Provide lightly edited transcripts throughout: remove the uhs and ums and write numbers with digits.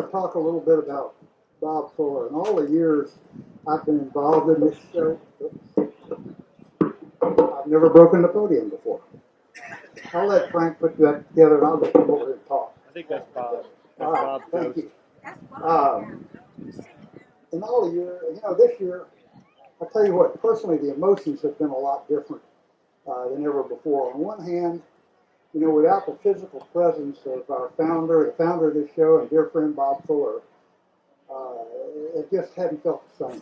to talk a little bit about Bob Fuller and all the years I've been involved in this show. I've never broken the podium before. I'll let Frank put that together and I'll just come over here and talk. I think that's Bob. All right, thank you. In all the year, this year, I'll tell you what, personally, the emotions have been a lot different than ever before. On one hand, without the physical presence of our founder, the founder of this show, and dear friend Bob Fuller, it just hadn't felt the same.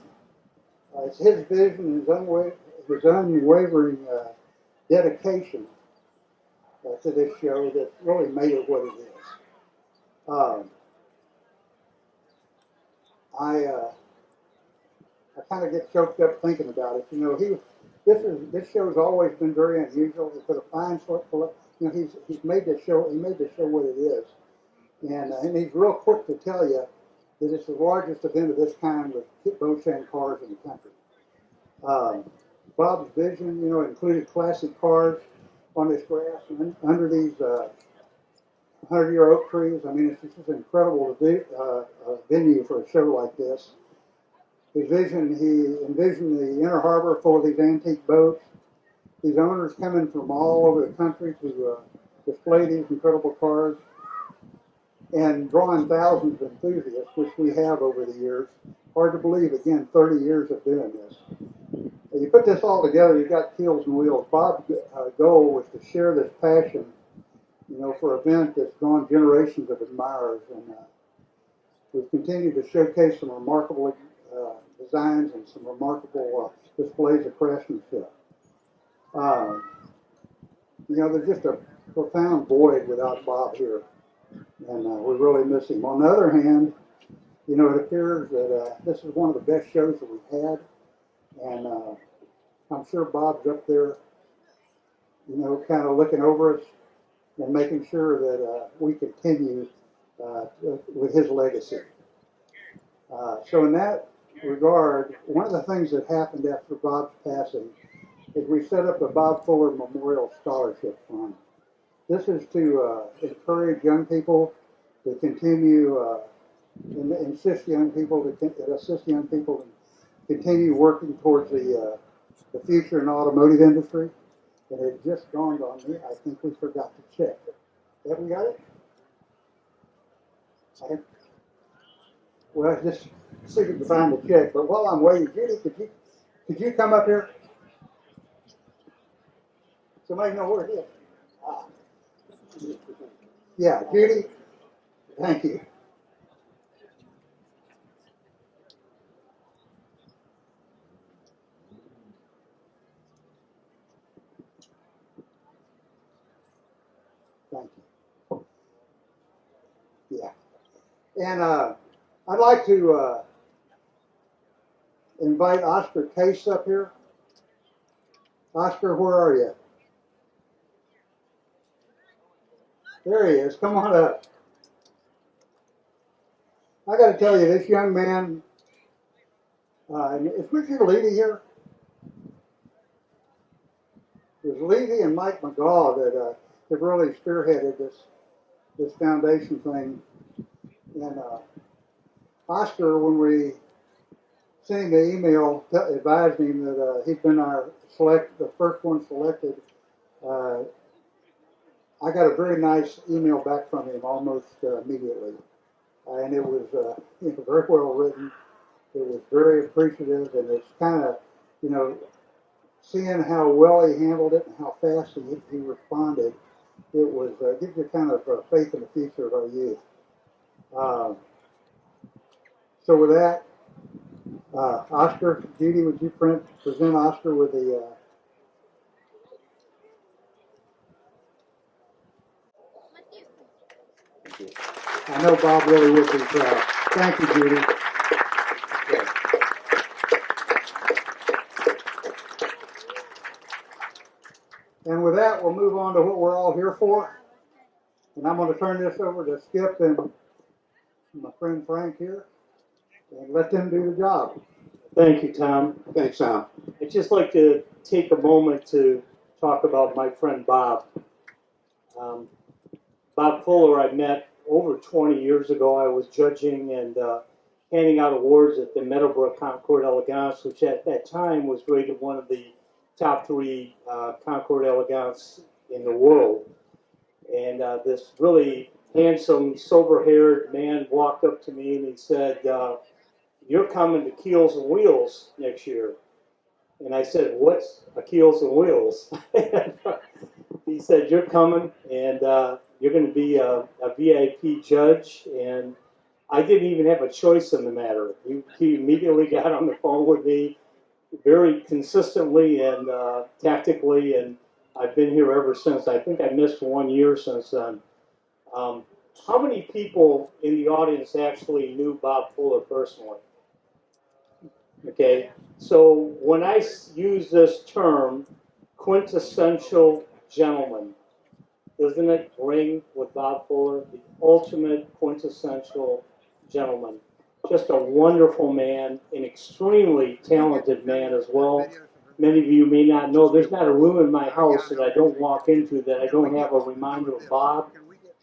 It's his vision, his unwavering dedication to this show that really made it what it is. I kind of get choked up thinking about it. This show's always been very unusual. It's been a fine sort. He's made the show. He made the show what it is, and he's real quick to tell you that it's the largest event of this kind with boats and cars in the country. Bob's vision, included classic cars on this grass and under these 100-year oak trees. I mean, it's just incredible venue for a show like this. His vision, he envisioned the inner harbor full of these antique boats. These owners coming from all over the country to display these incredible cars and drawing thousands of enthusiasts, which we have over the years. Hard to believe, again, 30 years of doing this. You put this all together, you've got Keels and Wheels. Bob's goal was to share this passion, for an event that's drawn generations of admirers. And we've continued to showcase some remarkable designs and some remarkable displays of craftsmanship. There's just a profound void without Bob here, and we really miss him. On the other hand, it appears that this is one of the best shows that we've had, and I'm sure Bob's up there, kind of looking over us and making sure that we continue with his legacy. So in that regard, one of the things that happened after Bob's passing is we set up a Bob Fuller Memorial Scholarship Fund. This is to encourage young people to continue and assist young people to continue working towards the future in the automotive industry. And it just dawned on me, I think we forgot to check. Have we got it? Well, just see if we can find the check. But while I'm waiting, Judy, could you come up here? Somebody know where it is? Yeah, Judy. Thank you. Thank you. Yeah. And I'd like to invite Oscar Case up here. Oscar, where are you? There he is. Come on up. I got to tell you, this young man, is Richard Levy here? It was Levy and Mike McGaw that have really spearheaded this foundation thing. And Oscar, when we sent him the email, advised him that he'd been the first one selected. I got a very nice email back from him almost immediately, and it was very well written. It was very appreciative, and it's kind of seeing how well he handled it and how fast he responded. It was gives you kind of faith in the future of our youth. So with that, Oscar, Judy, would you present Oscar with the I know Bob really would be proud. Thank you, Judy. Yeah. And with that, we'll move on to what we're all here for. And I'm going to turn this over to Skip and my friend Frank here and let them do the job. Thank you, Tom. Thanks, Tom. I'd just like to take a moment to talk about my friend Bob. Bob Fuller I met over 20 years ago, I was judging and handing out awards at the Meadowbrook Concord Elegance, which at that time was rated one of the top three Concord Elegance in the world. And this really handsome, sober-haired man walked up to me and he said, "You're coming to Keels and Wheels next year." And I said, "What's a Keels and Wheels?" He said, "You're coming, and you're going to be a VIP judge." And I didn't even have a choice in the matter. He immediately got on the phone with me very consistently and tactically, and I've been here ever since. I think I missed 1 year since then. How many people in the audience actually knew Bob Fuller personally? Okay, so when I use this term, quintessential gentleman, doesn't it ring with Bob Fuller? The ultimate quintessential gentleman. Just a wonderful man, an extremely talented man as well. Many of you may not know, there's not a room in my house that I don't walk into that I don't have a reminder of Bob.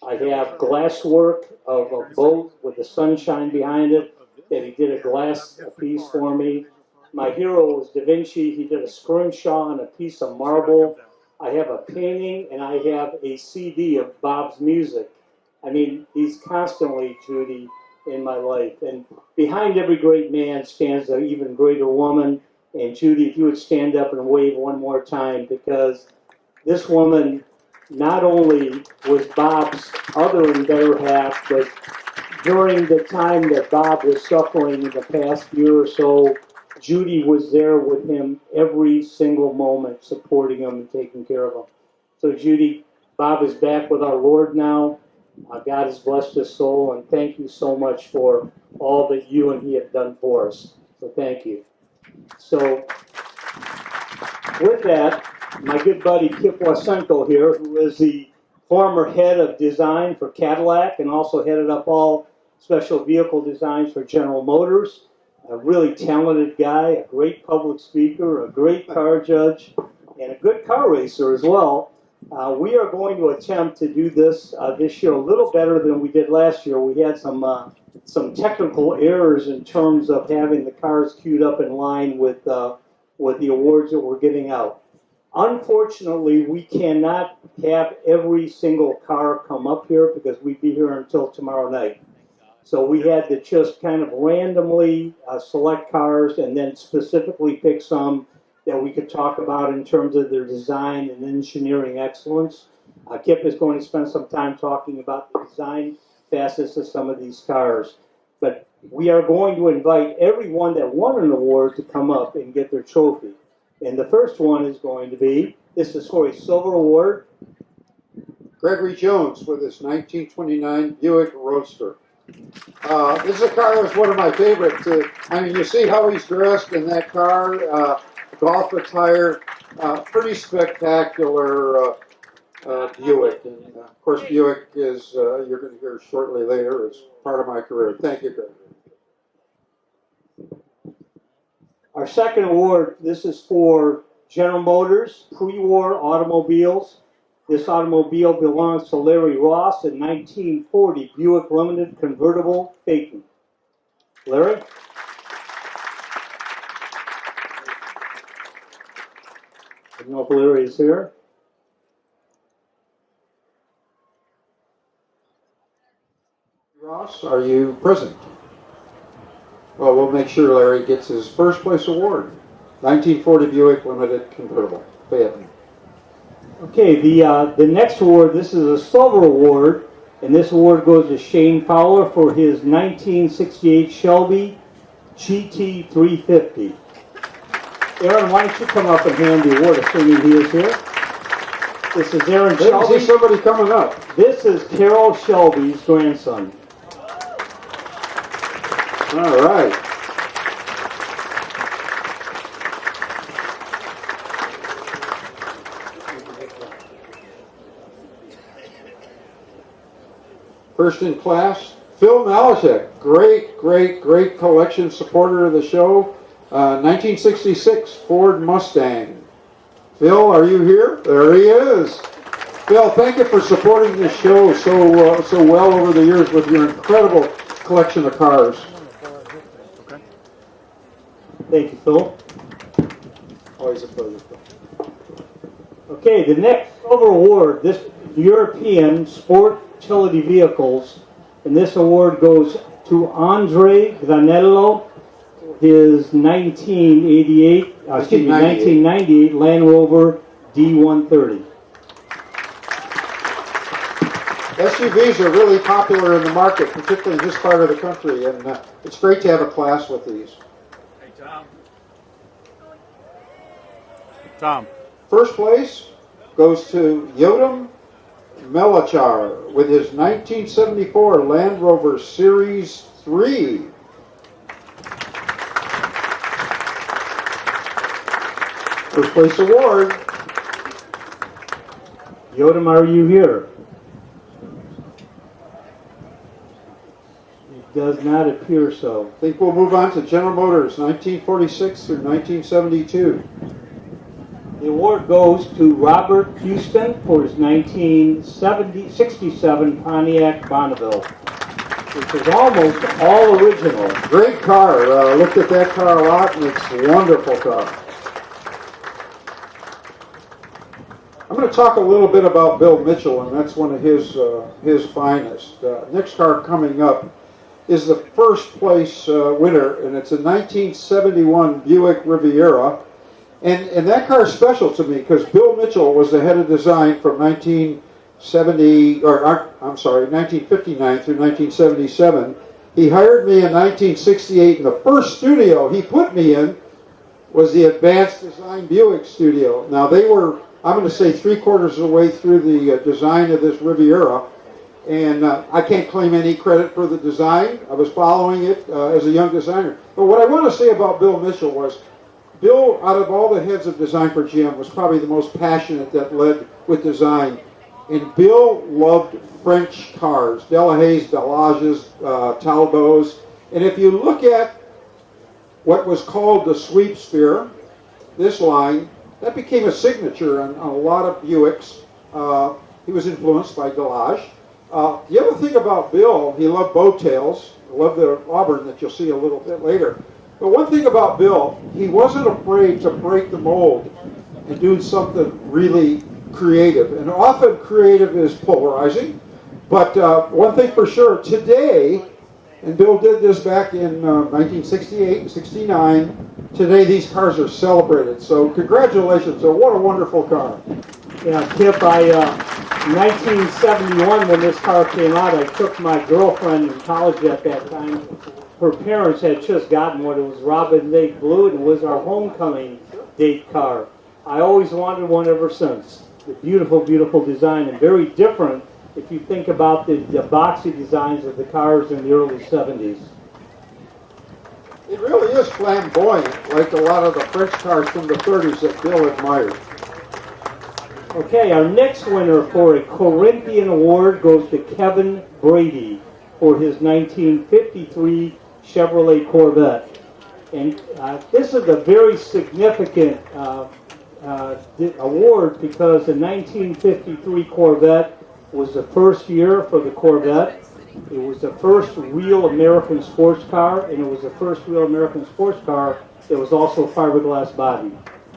I have glasswork of a boat with the sunshine behind it that he did a glass piece for me. My hero was Da Vinci. He did a scrimshaw and a piece of marble. I have a painting and I have a CD of Bob's music. I mean, he's constantly, Judy, in my life. And behind every great man stands an even greater woman. And Judy, if you would stand up and wave one more time, because this woman not only was Bob's other and better half, but during the time that Bob was suffering in the past year or so, Judy was there with him every single moment, supporting him and taking care of him. So Judy, Bob is back with our Lord now. God has blessed his soul, and thank you so much for all that you and he have done for us. So thank you. So with that, my good buddy Kip Wasenko here, who is the former head of design for Cadillac and also headed up all special vehicle designs for General Motors, a really talented guy, a great public speaker, a great car judge, and a good car racer as well. We are going to attempt to do this this year a little better than we did last year. We had some technical errors in terms of having the cars queued up in line with the awards that we're giving out. Unfortunately, we cannot have every single car come up here because we'd be here until tomorrow night. So we had to just kind of randomly select cars and then specifically pick some that we could talk about in terms of their design and engineering excellence. Kip is going to spend some time talking about the design facets of some of these cars. But we are going to invite everyone that won an award to come up and get their trophy. And the first one is going to be, this is for a silver award. Gregory Jones with his 1929 Buick Roadster. This is a car that's one of my favorites. I mean, you see how he's dressed in that car, golf attire, pretty spectacular Buick. And of course, Buick is, you're going to hear shortly later, is part of my career. Thank you, Gregory. Our second award, this is for General Motors, pre-war automobiles. This automobile belongs to Larry Ross, in 1940 Buick Limited Convertible Phaeton. Larry? I don't know if Larry is here. Ross, are you present? Well, we'll make sure Larry gets his first place award. 1940 Buick Limited Convertible Phaeton. Okay, the next award, this is a silver award, and this award goes to Shane Fowler for his 1968 Shelby GT350. Aaron, why don't you come up and hand the award, assuming he is here. This is Aaron Shelby. I see somebody coming up. This is Carol Shelby's grandson. All right. First in class, Phil Malachek. Great collection supporter of the show. 1966 Ford Mustang. Phil, are you here? There he is. Bill, thank you for supporting this show so well over the years with your incredible collection of cars. Thank you, Phil. Always a pleasure. Okay, the next silver award, this European Sport Utility Vehicles, and this award goes to Andre Granello, his 1998 Land Rover D130. SUVs are really popular in the market, particularly in this part of the country, and it's great to have a class with these. Hey, Tom. First place goes to Yotam Melachar with his 1974 Land Rover Series 3. First place award. Yotam, are you here? It does not appear so. I think we'll move on to General Motors, 1946 through 1972. The award goes to Robert Houston for his 1967 Pontiac Bonneville, which is almost all original. Great car. Looked at that car a lot, and it's a wonderful car. I'm going to talk a little bit about Bill Mitchell, and that's one of his finest. Next car coming up is the first place winner, and it's a 1971 Buick Riviera. And that car is special to me because Bill Mitchell was the head of design from 1959 through 1977. He hired me in 1968, and the first studio he put me in was the Advanced Design Buick studio. Now they were, I'm going to say, 3/4 of the way through the design of this Riviera, and I can't claim any credit for the design. I was following it as a young designer. But what I want to say about Bill Mitchell was, Bill, out of all the heads of design for GM, was probably the most passionate that led with design. And Bill loved French cars, Delahaye's, Delages, Talbots. And if you look at what was called the sweep spear, this line, that became a signature on a lot of Buicks. He was influenced by Delage. The other thing about Bill, he loved bow tails. He loved the Auburn that you'll see a little bit later. But one thing about Bill, he wasn't afraid to break the mold and do something really creative. And often creative is polarizing. But one thing for sure, today, and Bill did this back in 1968 and 69, today these cars are celebrated. So congratulations, what a wonderful car. Yeah, Kip, in 1971 when this car came out, I took my girlfriend in college at that time. Her parents had just gotten one. It was Robin Lake Blue, and it was our homecoming date car. I always wanted one ever since. The beautiful, beautiful design, and very different if you think about the boxy designs of the cars in the early 70s. It really is flamboyant, like a lot of the French cars from the 30s that Bill admired. Okay, our next winner for a Corinthian Award goes to Kevin Brady for his 1953 Chevrolet Corvette. And this is a very significant award because the 1953 Corvette was the first year for the Corvette. It was the first real American sports car, and it was the first real American sports car that was also fiberglass body.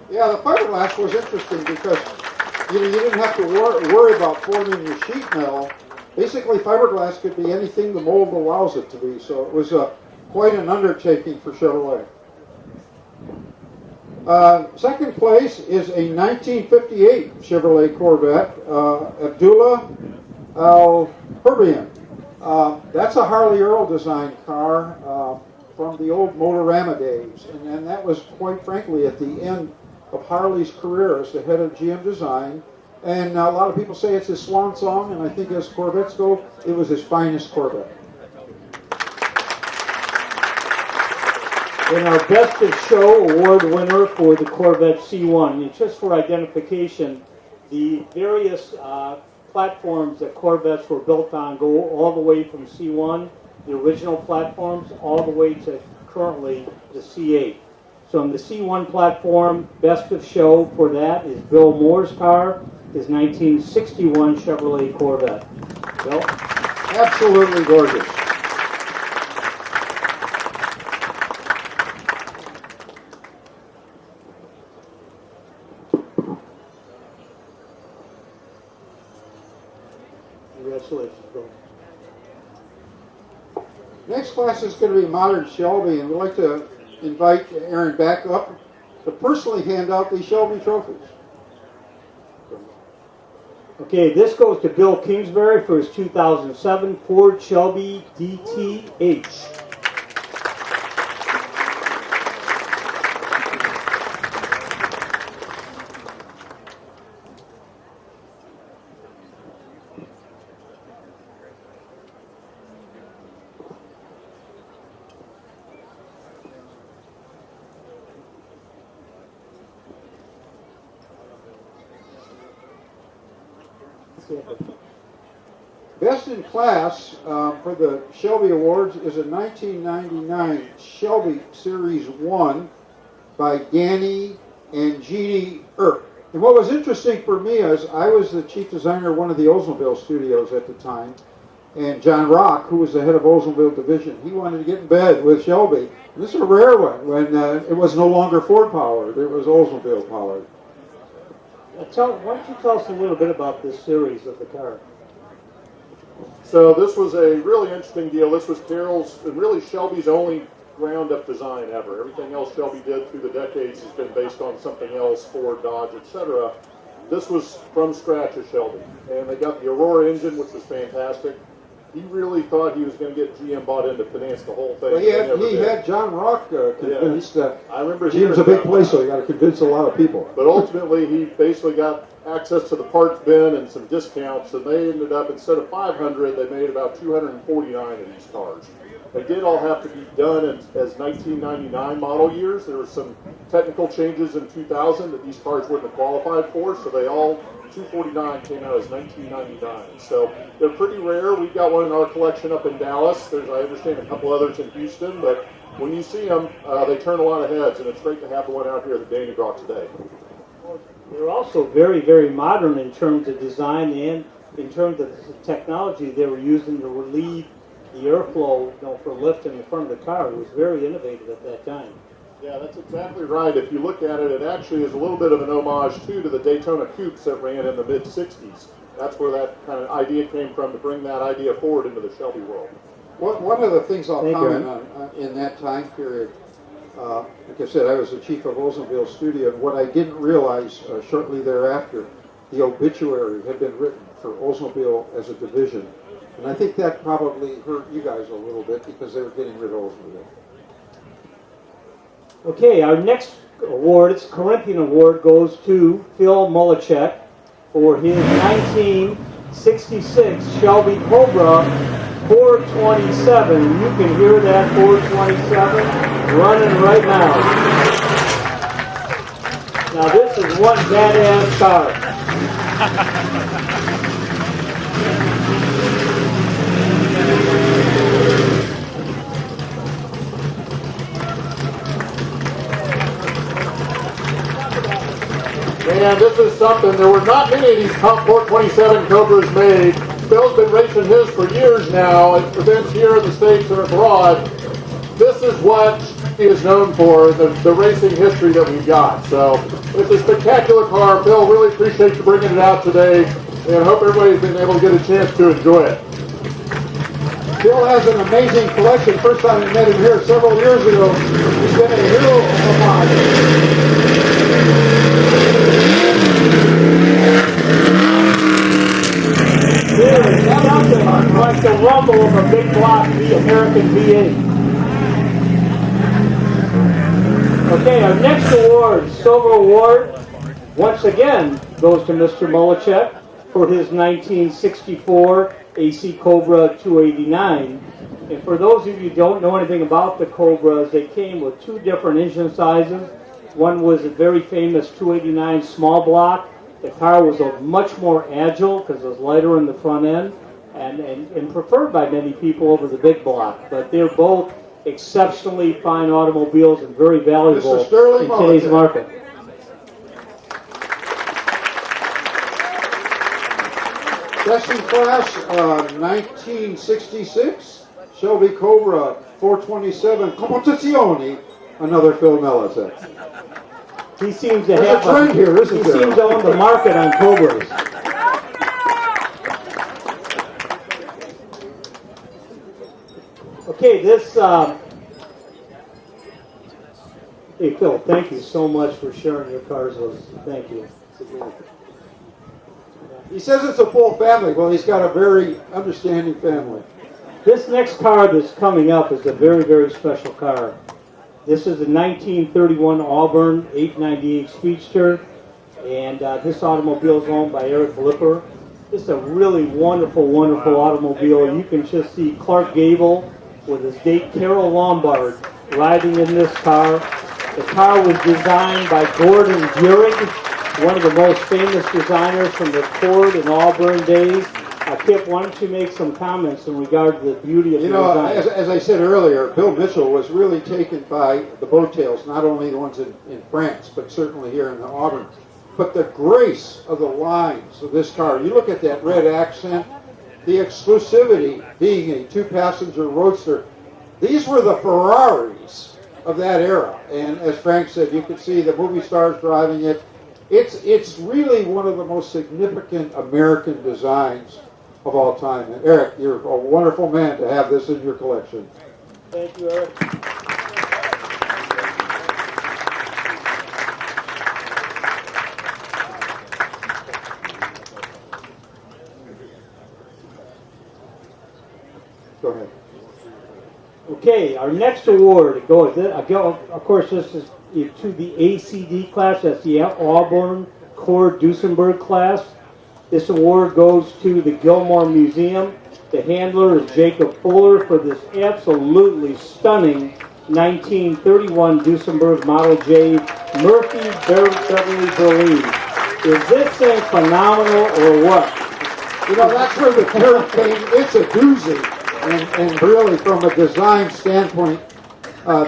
Yeah, the fiberglass was interesting because you didn't have to worry about forming the sheet metal. Basically, fiberglass could be anything the mold allows it to be, so it was quite an undertaking for Chevrolet. Second place is a 1958 Chevrolet Corvette, Abdullah Al-Herbian. That's a Harley Earl design car from the old Motorama days, and that was, quite frankly, at the end of Harley's career as the head of GM Design. And a lot of people say it's his swan song, and I think as Corvettes go, it was his finest Corvette. And our Best of Show award winner for the Corvette C1. And just for identification, the various platforms that Corvettes were built on go all the way from C1, the original platforms, all the way to currently the C8. So on the C1 platform, Best of Show for that is Bill Moore's car. his 1961 Chevrolet Corvette. Bill? Absolutely gorgeous. Congratulations, Bill. Next class is going to be Modern Shelby, and we'd like to invite Aaron back up to personally hand out these Shelby trophies. Okay, this goes to Bill Kingsbury for his 2007 Ford Shelby DTH. Best in class for the Shelby Awards is a 1999 Shelby Series 1 by Danny and Jeannie Earp. And what was interesting for me is I was the chief designer of one of the Oldsmobile studios at the time, and John Rock, who was the head of Oldsmobile division, he wanted to get in bed with Shelby. And this is a rare one when it was no longer Ford powered, it was Oldsmobile powered. Why don't you tell us a little bit about this series of the car? So this was a really interesting deal. This was Carroll's and really Shelby's only ground-up design ever. Everything else Shelby did through the decades has been based on something else, Ford, Dodge, etc. This was from scratch at Shelby. And they got the Aurora engine, which was fantastic. He really thought he was going to get GM bought in to finance the whole thing. But he had John Rock convinced that I remember GM's a big place, so you got to convince a lot of people. But ultimately, he basically got access to the parts bin and some discounts, and they ended up, instead of 500, they made about 249 of these cars. They did all have to be done as 1999 model years. There were some technical changes in 2000 that these cars wouldn't have qualified for, so they all, 249 came out as 1999. So they're pretty rare. We've got one in our collection up in Dallas. There's, I understand, a couple others in Houston, but when you see them, they turn a lot of heads, and it's great to have the one out here that Danny brought today. They're also very, very modern in terms of design and in terms of the technology they were using to relieve the airflow, for lift in the front of the car. It was very innovative at that time. Yeah, that's exactly right. If you look at it, it actually is a little bit of an homage, too, to the Daytona Coupes that ran in the mid-'60s. That's where that kind of idea came from, to bring that idea forward into the Shelby world. One of the things I'll comment on in that time period, like I said, I was the chief of Oldsmobile Studio, and what I didn't realize shortly thereafter, the obituary had been written for Oldsmobile as a division. And I think that probably hurt you guys a little bit because they were getting rid of Oldsmobile. Okay, our next award, it's a Corinthian Award, goes to Phil Mulichek for his 1966 Shelby Cobra 427. You can hear that 427 running right now. Now this is one badass car. And this is something, there were not many of these top 427 Cobras made. Phil's been racing his for years now at events here in the States or abroad. This is what he is known for, the racing history that we've got. So it's a spectacular car. Phil, really appreciate you bringing it out today, and hope everybody's been able to get a chance to enjoy it. Phil has an amazing collection. First time I met him here several years ago, he's been a hero of mine. Nothing like the rumble of a big block American V8. Okay, our next award, Silver Award, once again goes to Mr. Mulichek for his 1964 AC Cobra 289. And for those of you who don't know anything about the Cobras, they came with two different engine sizes. One was a very famous 289 small block. The car was much more agile because it was lighter in the front end and preferred by many people over the big block. But they're both exceptionally fine automobiles and very valuable in today's market. Best in class, 1966, Shelby Cobra 427 Competizioni, another Phil Millicek. He seems to There's have a trend here, isn't he there? seems to own the market on Cobras. Okay, this. Hey Phil, thank you so much for sharing your cars with us. Thank you. He says it's a full family. Well, he's got a very understanding family. This next car that's coming up is a very, very special car. This is a 1931 Auburn 898 Speedster, and this automobile is owned by Eric Lipper. This is a really wonderful, wonderful automobile. You can just see Clark Gable with his date Carol Lombard riding in this car. The car was designed by Gordon Gehrig, one of the most famous designers from the Ford and Auburn days. Kip, why don't you make some comments in regard to the beauty of the design? As I said earlier, Bill Mitchell was really taken by the boat tails, not only the ones in France, but certainly here in the Auburn. But the grace of the lines of this car, you look at that red accent, the exclusivity being a two-passenger roadster, these were the Ferraris of that era. And as Frank said, you could see the movie stars driving it. It's really one of the most significant American designs of all time. And Eric, you're a wonderful man to have this in your collection. Thank you, Eric. Go ahead. Okay, our next award, of course, this is to the ACD class. That's the Auburn Cord Duesenberg class. This award goes to the Gilmore Museum. The handler is Jacob Fuller for this absolutely stunning 1931 Duesenberg Model J Murphy Beverly Berlin. Is this thing phenomenal or what? You know, that's where the term came. It's a doozy. And really, from a design standpoint,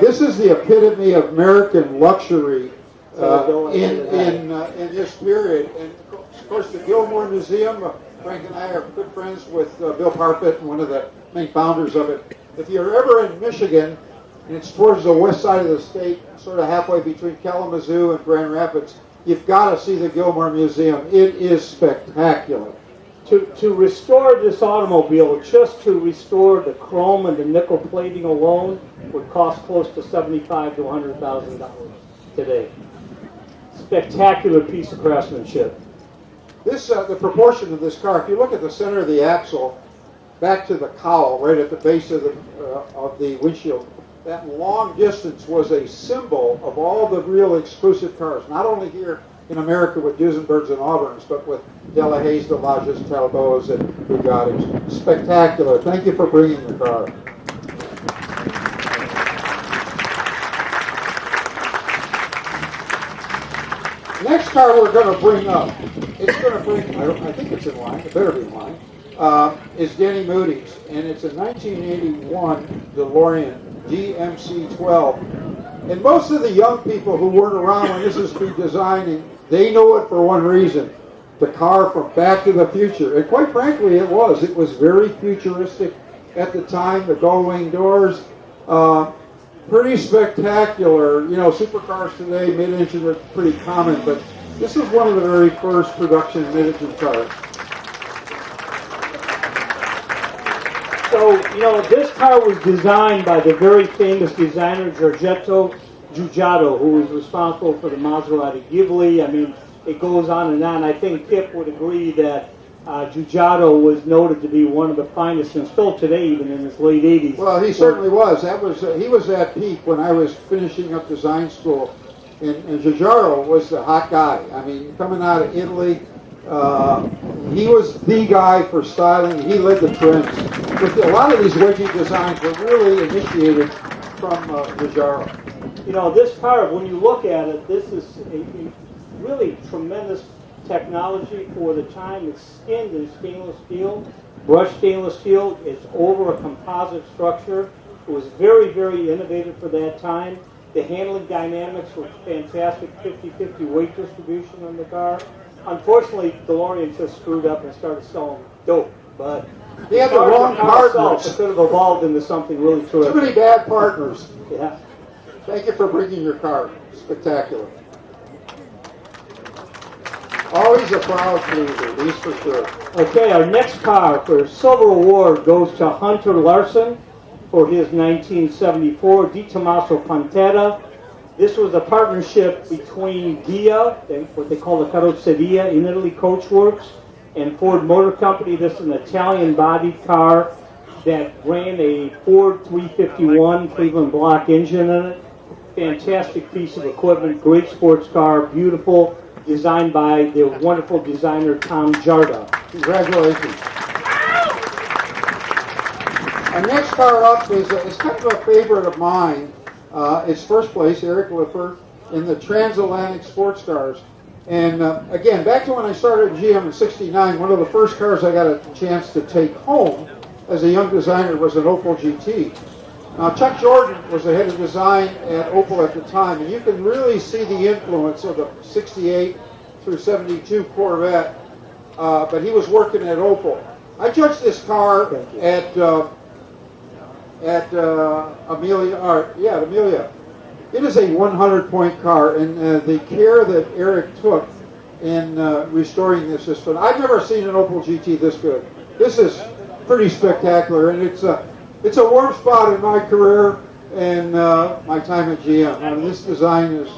this is the epitome of American luxury in this period. And of course, the Gilmore Museum. Frank and I are good friends with Bill Parfit, one of the main founders of it. If you're ever in Michigan, and it's towards the west side of the state, sort of halfway between Kalamazoo and Grand Rapids, you've got to see the Gilmore Museum. It is spectacular. To restore this automobile, just to restore the chrome and the nickel plating alone, would cost close to $75,000 to $100,000 today. Spectacular piece of craftsmanship. This, the proportion of this car, if you look at the center of the axle, back to the cowl, right at the base of the windshield, that long distance was a symbol of all the real exclusive cars, not only here in America with Duesenbergs and Auburns, but with Delahaye's, Delages, Talbots, and Bugattis. Spectacular. Thank you for bringing the car. Next car we're going to bring up, it's going to bring, I think it's in line, it better be in line, is Denny Moody's. And it's a 1981 DeLorean DMC-12. And most of the young people who weren't around when this was being designed, they know it for one reason. The car from Back to the Future. And quite frankly, it was. It was very futuristic at the time. The gull-wing doors, pretty spectacular. You know, supercars today, mid-engine are pretty common, but this was one of the very first production mid-engine cars. So, you know, this car was designed by the very famous designer Giorgetto Giugiaro, who was responsible for the Maserati Ghibli. I mean, it goes on and on. I think Kip would agree that Giugiaro was noted to be one of the finest, and still today, even in his late 80s. Well, he certainly was. He was at peak when I was finishing up design school, and Giugiaro was the hot guy. I mean, coming out of Italy, he was the guy for styling. He led the trends. But a lot of these wedgie designs were really initiated from Giugiaro. You know, this car, when you look at it, this is a really tremendous technology for the time. It's skinned in stainless steel, brushed stainless steel. It's over a composite structure. It was very, very innovative for that time. The handling dynamics were fantastic, 50-50 weight distribution on the car. Unfortunately, DeLorean just screwed up and started selling dope. But He had the wrong it partners. could have evolved into something really Too terrific. many bad partners. Yeah. Thank you for bringing your car. Spectacular. Always a proud cruiser, these for sure. Okay, our next car for Silver Award goes to Hunter Larson for his 1974 Di Tommaso Pantera. This was a partnership between Ghia, what they call the Carrozzeria in Italy, Coachworks, and Ford Motor Company. This is an Italian-bodied car that ran a Ford 351 Cleveland block engine in it. Fantastic piece of equipment, great sports car, beautiful, designed by the wonderful designer Tom Jarda. Congratulations. Our next car up is kind of a favorite of mine. It's first place, Eric Lippert, in the transatlantic sports cars. And again, back to when I started at GM in '69, one of the first cars I got a chance to take home as a young designer was an Opel GT. Now, Chuck Jordan was the head of design at Opel at the time, and you can really see the influence of the 68 through 72 Corvette, but he was working at Opel. I judged this car at Amelia. It is a 100-point car, and the care that Eric took in restoring this is phenomenal. I've never seen an Opel GT this good. This is pretty spectacular, and it's a warm spot in my career and my time at GM. I mean, this design is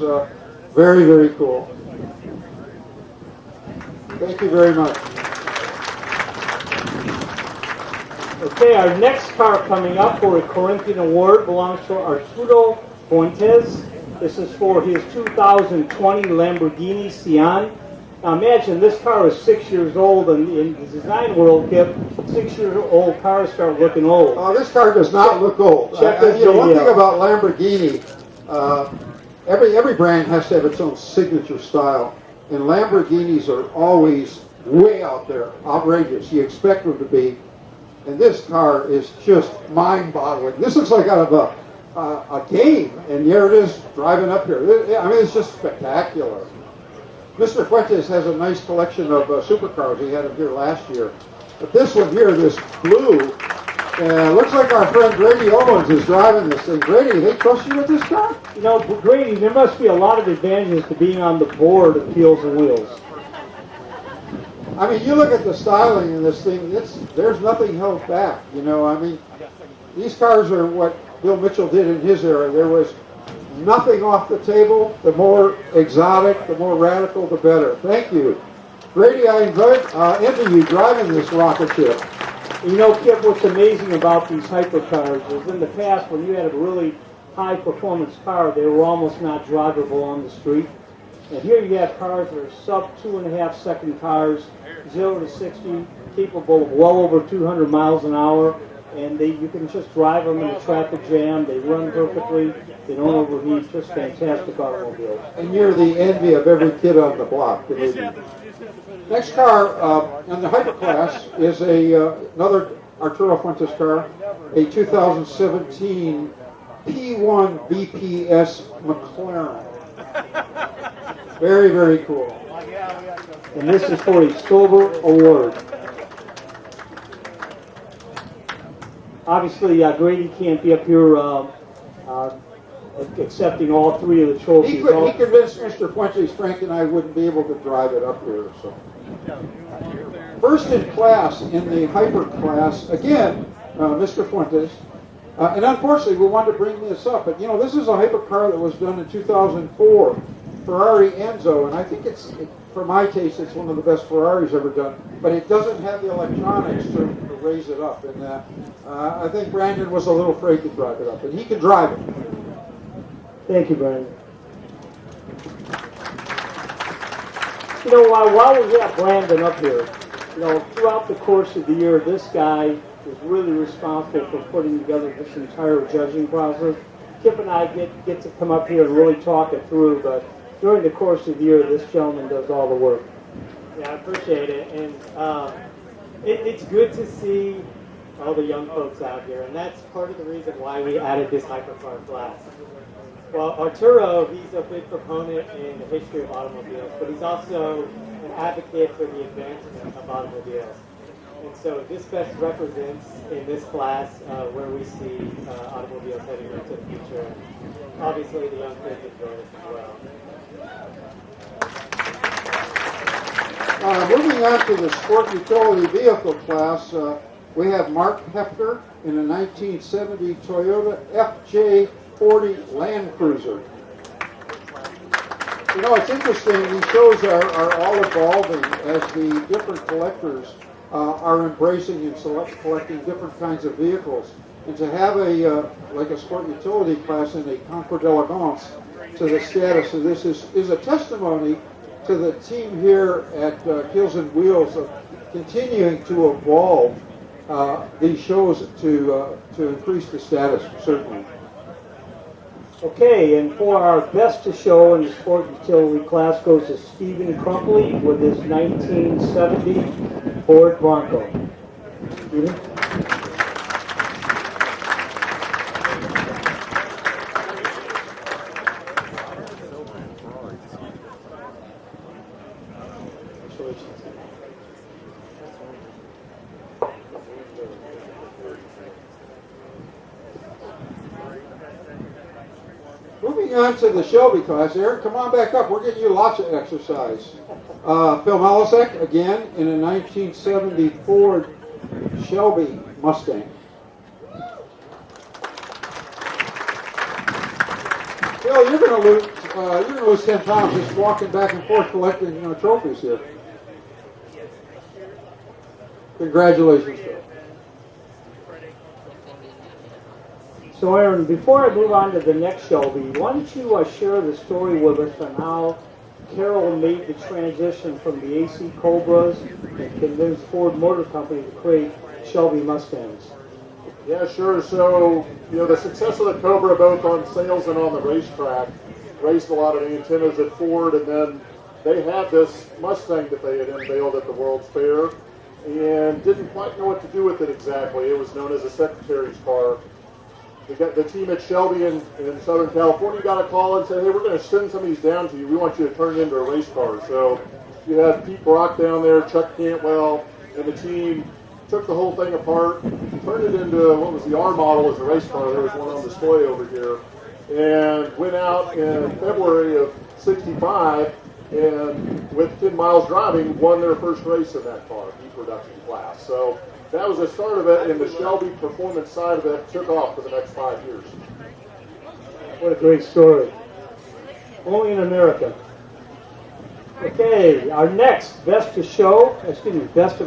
very, very cool. Thank you very much. Okay, our next car coming up for a Corinthian Award belongs to Arturo Fuentes. This is for his 2020 Lamborghini Sian. Now imagine this car is 6 years old, and in the design world, Kip, 6-year-old cars start looking old. This car does not look old. Check this one video. thing about Lamborghini, every brand has to have its own signature style, and Lamborghinis are always way out there, outrageous. You expect them to be, and this car is just mind-boggling. This looks like out of a game, and here it is driving up here. I mean, it's just spectacular. Mr. Fuentes has a nice collection of supercars. He had them here last year. But this one here, this blue, looks like our friend Grady Owens is driving this thing. Grady, they trust you with this car? You know, Grady, there must be a lot of advantages to being on the board of Keels and Wheels. I mean, you look at the styling in this thing, there's nothing held back. You know, I mean, these cars are what Bill Mitchell did in his era. There was nothing off the table. The more exotic, the more radical, the better. Thank you. Grady, I envy you driving this rocket ship. You know, Kip, what's amazing about these hypercars is in the past, when you had a really high-performance car, they were almost not drivable on the street. And here you have cars that are sub 2.5-second cars, 0 to 60, capable of well over 200 miles an hour, and you can just drive them in a traffic jam. They run perfectly. They don't overheat. Just fantastic automobiles. And you're the envy of every kid on the block, believe me. Next car in the hyperclass is another Arturo Fuentes car, a 2017 P1 BPS McLaren. Very, very cool. And this is for a Silver Award. Obviously, Grady can't be up here accepting all three of the trophies. He convinced Mr. Fuentes, Frank and I wouldn't be able to drive it up here. So, first in class in the hyper class, again, Mr. Fuentes. And unfortunately, we wanted to bring this up, but you know, this is a hypercar that was done in 2004, Ferrari Enzo, and I think for my taste, it's one of the best Ferraris ever done. But it doesn't have the electronics to raise it up, and I think Brandon was a little afraid to drive it up, and he can drive it. Thank you, Brandon. You know, while we have Brandon up here, you know, throughout the course of the year, this guy is really responsible for putting together this entire judging process. Kip and I get to come up here and really talk it through, but during the course of the year, this gentleman does all the work. Yeah, I appreciate it, and it's good to see all the young folks out here, and that's part of the reason why we added this hypercar class. Well, Arturo, he's a big proponent in the history of automobiles, but he's also an advocate for the advancement of automobiles. And so this best represents in this class where we see automobiles heading into the future. And obviously the young kids enjoy this as well. Moving on to the sport utility vehicle class, we have Mark Hefter in a 1970 Toyota FJ40 Land Cruiser. You know, it's interesting, these shows are all evolving as the different collectors are embracing and collecting different kinds of vehicles. And to have like a sport utility class in a Concours d'Elegance to the status of this is a testimony to the team here at Keels and Wheels of continuing to evolve these shows to increase the status, certainly. Okay, and for our best to show in the sport utility class goes to Stephen Crumpley with his 1970 Ford Bronco. Stephen? Moving on to the Shelby class, Eric, come on back up. We're getting you lots of exercise. Phil Malasek, again, in a 1970 Ford Shelby Mustang. Phil, you're going to lose 10 pounds just walking back and forth collecting trophies here. Congratulations, Phil. So Aaron, before I move on to the next Shelby, why don't you share the story with us on how Carroll made the transition from the AC Cobras and convinced Ford Motor Company to create Shelby Mustangs? Yeah, sure. So, the success of the Cobra, both on sales and on the racetrack, raised a lot of antennas at Ford, and then they had this Mustang that they had unveiled at the World's Fair and didn't quite know what to do with it exactly. It was known as a secretary's car. The team at Shelby in Southern California got a call and said, hey, we're going to send some of these down to you. We want you to turn it into a race car. So you had Pete Brock down there, Chuck Cantwell, and the team took the whole thing apart, turned it into what was the R model as a race car. There was one on display over here. And went out in February of 65 and with 10 miles driving, won their first race in that car, E-production class. So that was the start of it, and the Shelby performance side of it took off for the next 5 years. What a great story. Only in America. Okay, our next best of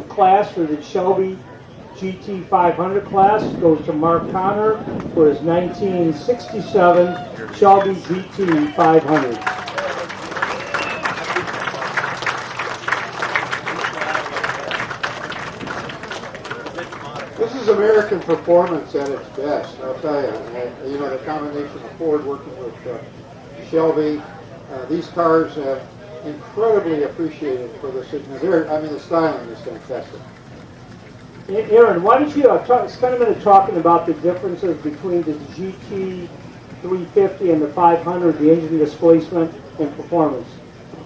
class for the Shelby GT 500 class goes to Mark Connor for his 1967 Shelby GT 500. This is American performance at its best, I'll tell you. The combination of Ford working with Shelby, these cars have incredibly appreciated for the the styling is fantastic. Aaron, why don't you spend a minute talking about the differences between the GT 350 and the 500, the engine displacement and performance?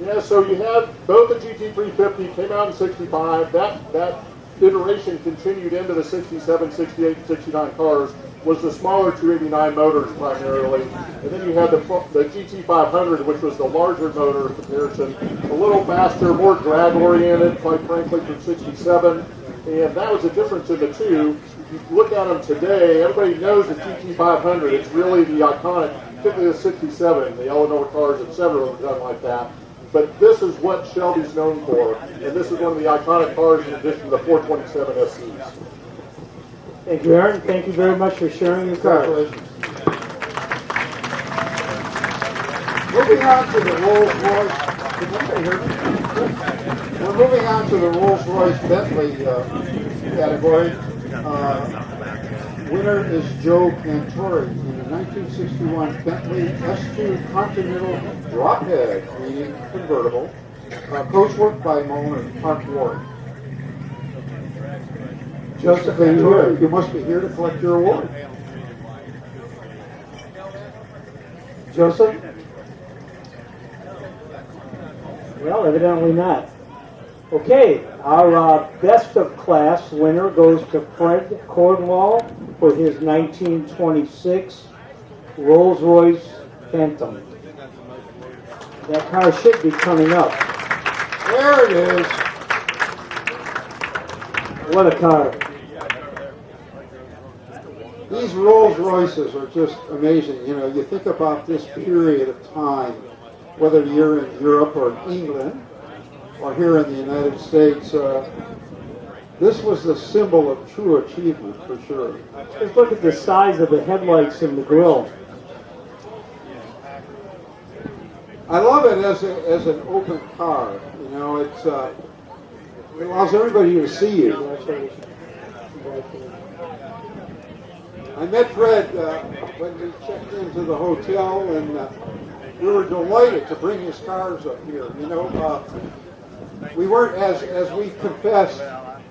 Yeah, so you have both the GT 350 came out in 65. That iteration continued into the 67, 68, and 69 cars, was the smaller 289 motors primarily. And then you had the GT 500, which was the larger motor in comparison, a little faster, more drag-oriented, quite frankly, from 67. And that was the difference in the two. If you look at them today, everybody knows the GT 500. It's really the iconic, particularly the 67, the Eleanor cars, etc. were done like that. But this is what Shelby's known for, and this is one of the iconic cars in addition to the 427 SCs. Thank you, Aaron. Thank you very much for sharing your car. Congratulations. Moving on to the Rolls-Royce. Can anybody hear me? We're moving on to the Rolls-Royce Bentley category. Winner is Joe Cantori in the 1961 Bentley S2 Continental Drophead, meaning convertible. Coach work by Mullen and Park Ward. Joseph Cantori, you must be here to collect your award. Joseph? Well, evidently not. Okay, our best of class winner goes to Fred Cornwall for his 1926 Rolls-Royce Phantom. That car should be coming up. There it is. What a car. These Rolls Royces are just amazing. You know, you think about this period of time, whether you're in Europe or England or here in the United States, this was the symbol of true achievement for sure. Just look at the size of the headlights and the grille. I love it as an open car. You know, it allows everybody to see you. I met Fred when we checked into the hotel, and we were delighted to bring his cars up here. You know, we weren't, as we confessed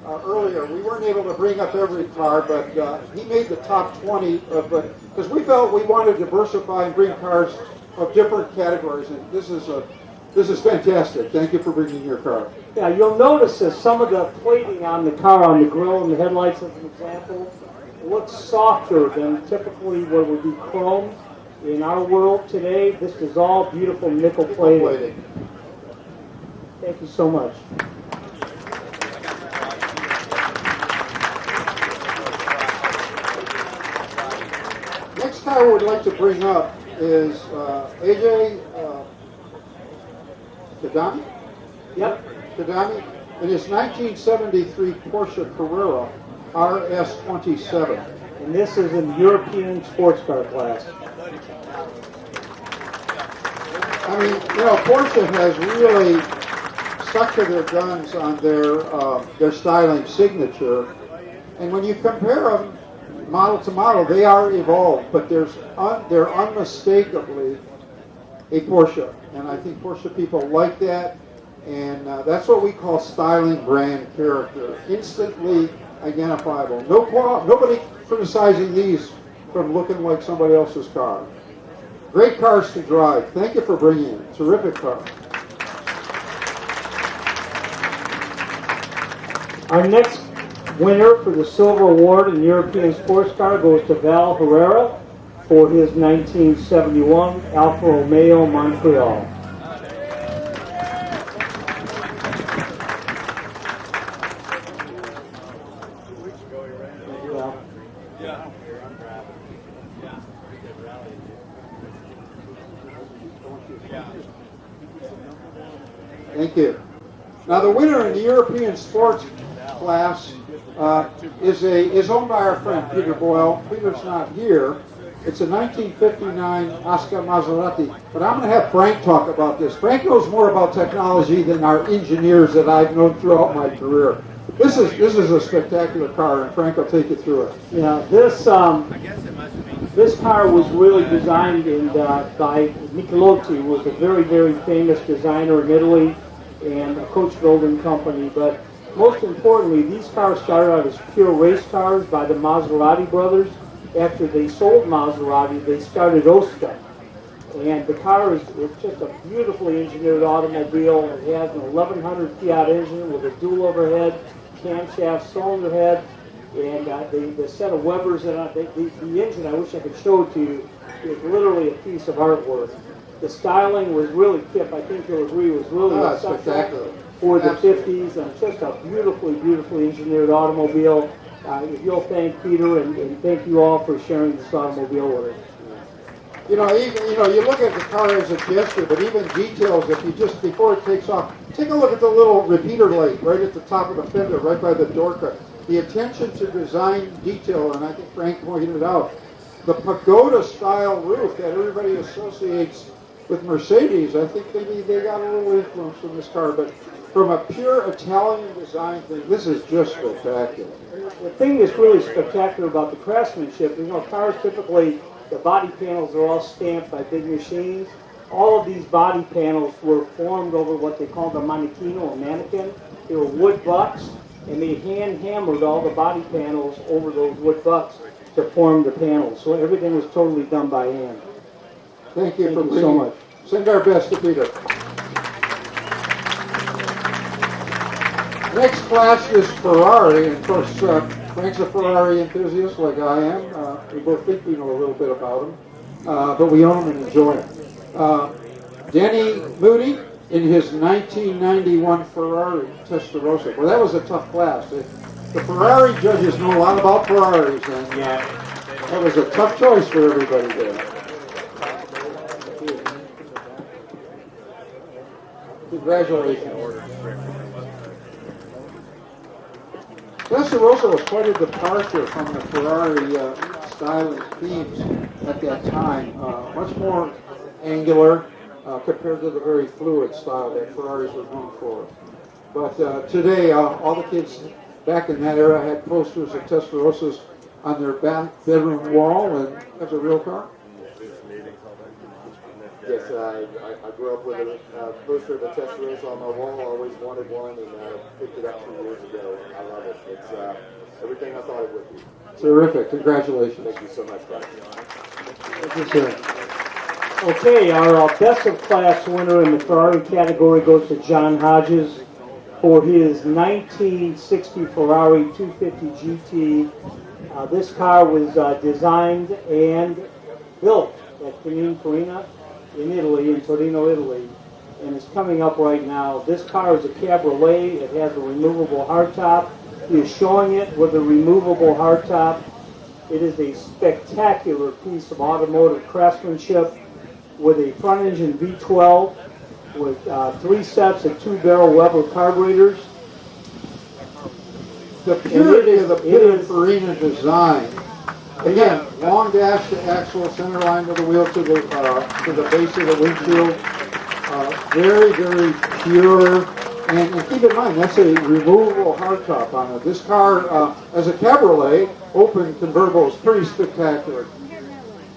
earlier, we weren't able to bring up every car, but he made the top 20 because we felt we wanted to diversify and bring cars of different categories, and this is fantastic. Thank you for bringing your car. Yeah, you'll notice that some of the plating on the car, on the grille and the headlights, as an example, looks softer than typically what would be chrome. In our world today, this is all beautiful nickel plating. Thank you so much. Next car I would like to bring up is AJ Kadami? Yep. Kadami in his 1973 Porsche Carrera RS27. And this is in European sports car class. I mean, you know, Porsche has really stuck to their guns on their styling signature, and when you compare them model to model, they are evolved, but they're unmistakably a Porsche, and I think Porsche people like that, and that's what we call styling brand character, instantly identifiable. Nobody criticizing these from looking like somebody else's car. Great cars to drive. Thank you for bringing it. Terrific car. Our next winner for the Silver Award in European Sports Car goes to Val Herrera for his 1971 Alfa Romeo Montreal. Thank you. Now the winner in the European sports class is owned by our friend Peter Boyle. Peter's not here. It's a 1959 Oscar Maserati. But I'm going to have Frank talk about this. Frank knows more about technology than our engineers that I've known throughout my career. This is a spectacular car, and Frank will take you through it. Yeah, this car was really designed by Michelotti, who was a very, very famous designer in Italy and a coach building company. But most importantly, these cars started out as pure race cars by the Maserati brothers. After they sold Maserati, they started Oscar. And the car is just a beautifully engineered automobile. It has an 1100 Fiat engine with a dual overhead, camshaft cylinder head, and the set of Webers in it. The engine, I wish I could show it to you, is literally a piece of artwork. The styling was really, Kip, I think you'll agree, was really spectacular for the 50s, and just a beautifully, beautifully engineered automobile. You'll thank Peter and thank you all for sharing this automobile with us. You look at the car as a gesture, but even details, if you just, before it takes off, take a look at the little repeater light right at the top of the fender, right by the door cut. The attention to design detail, and I think Frank pointed it out, the pagoda-style roof that everybody associates with Mercedes, I think maybe they got a little influence from this car, but from a pure Italian design thing, this is just spectacular. The thing that's really spectacular about the craftsmanship, cars typically, the body panels are all stamped by big machines. All of these body panels were formed over what they call the manichino, or mannequin. They were wood bucks, and they hand-hammered all the body panels over those wood bucks to form the panels. So everything was totally done by hand. Thank you so much. Send our best to Peter. Next class is Ferrari, and of course, Frank's a Ferrari enthusiast like I am. We both think we know a little bit about them, but we own them and enjoy them. Denny Moody in his 1991 Ferrari Testarossa. Well, that was a tough class. The Ferrari judges know a lot about Ferraris, and that was a tough choice for everybody there. Congratulations. Testarossa was quite a departure from the Ferrari styling themes at that time. Much more angular compared to the very fluid style that Ferraris were known for. But today, all the kids back in that era had posters of Testarossas on their bedroom wall, and that's a real car. Yes, I grew up with a poster of the Testarossa on my wall. I always wanted one, and picked it up 2 years ago. I love it. It's everything I thought it would be. Terrific. Congratulations. Thank you so much, guys. Thank you, sir. Okay, our best of class winner in the Ferrari category goes to John Hodges for his 1960 Ferrari 250 GT. This car was designed and built at Pininfarina in Italy, in Torino, Italy, and it's coming up right now. This car is a cabriolet. It has a removable hardtop. He is showing it with a removable hardtop. It is a spectacular piece of automotive craftsmanship with a front engine V12 with 3 sets of 2-barrel Weber carburetors. The purity of the Pininfarina design. Again, long dash to axle, center line of the wheel to the base of the windshield. Very, very pure. And keep in mind, that's a removable hardtop on it. This car, as a cabriolet, open convertible, is pretty spectacular.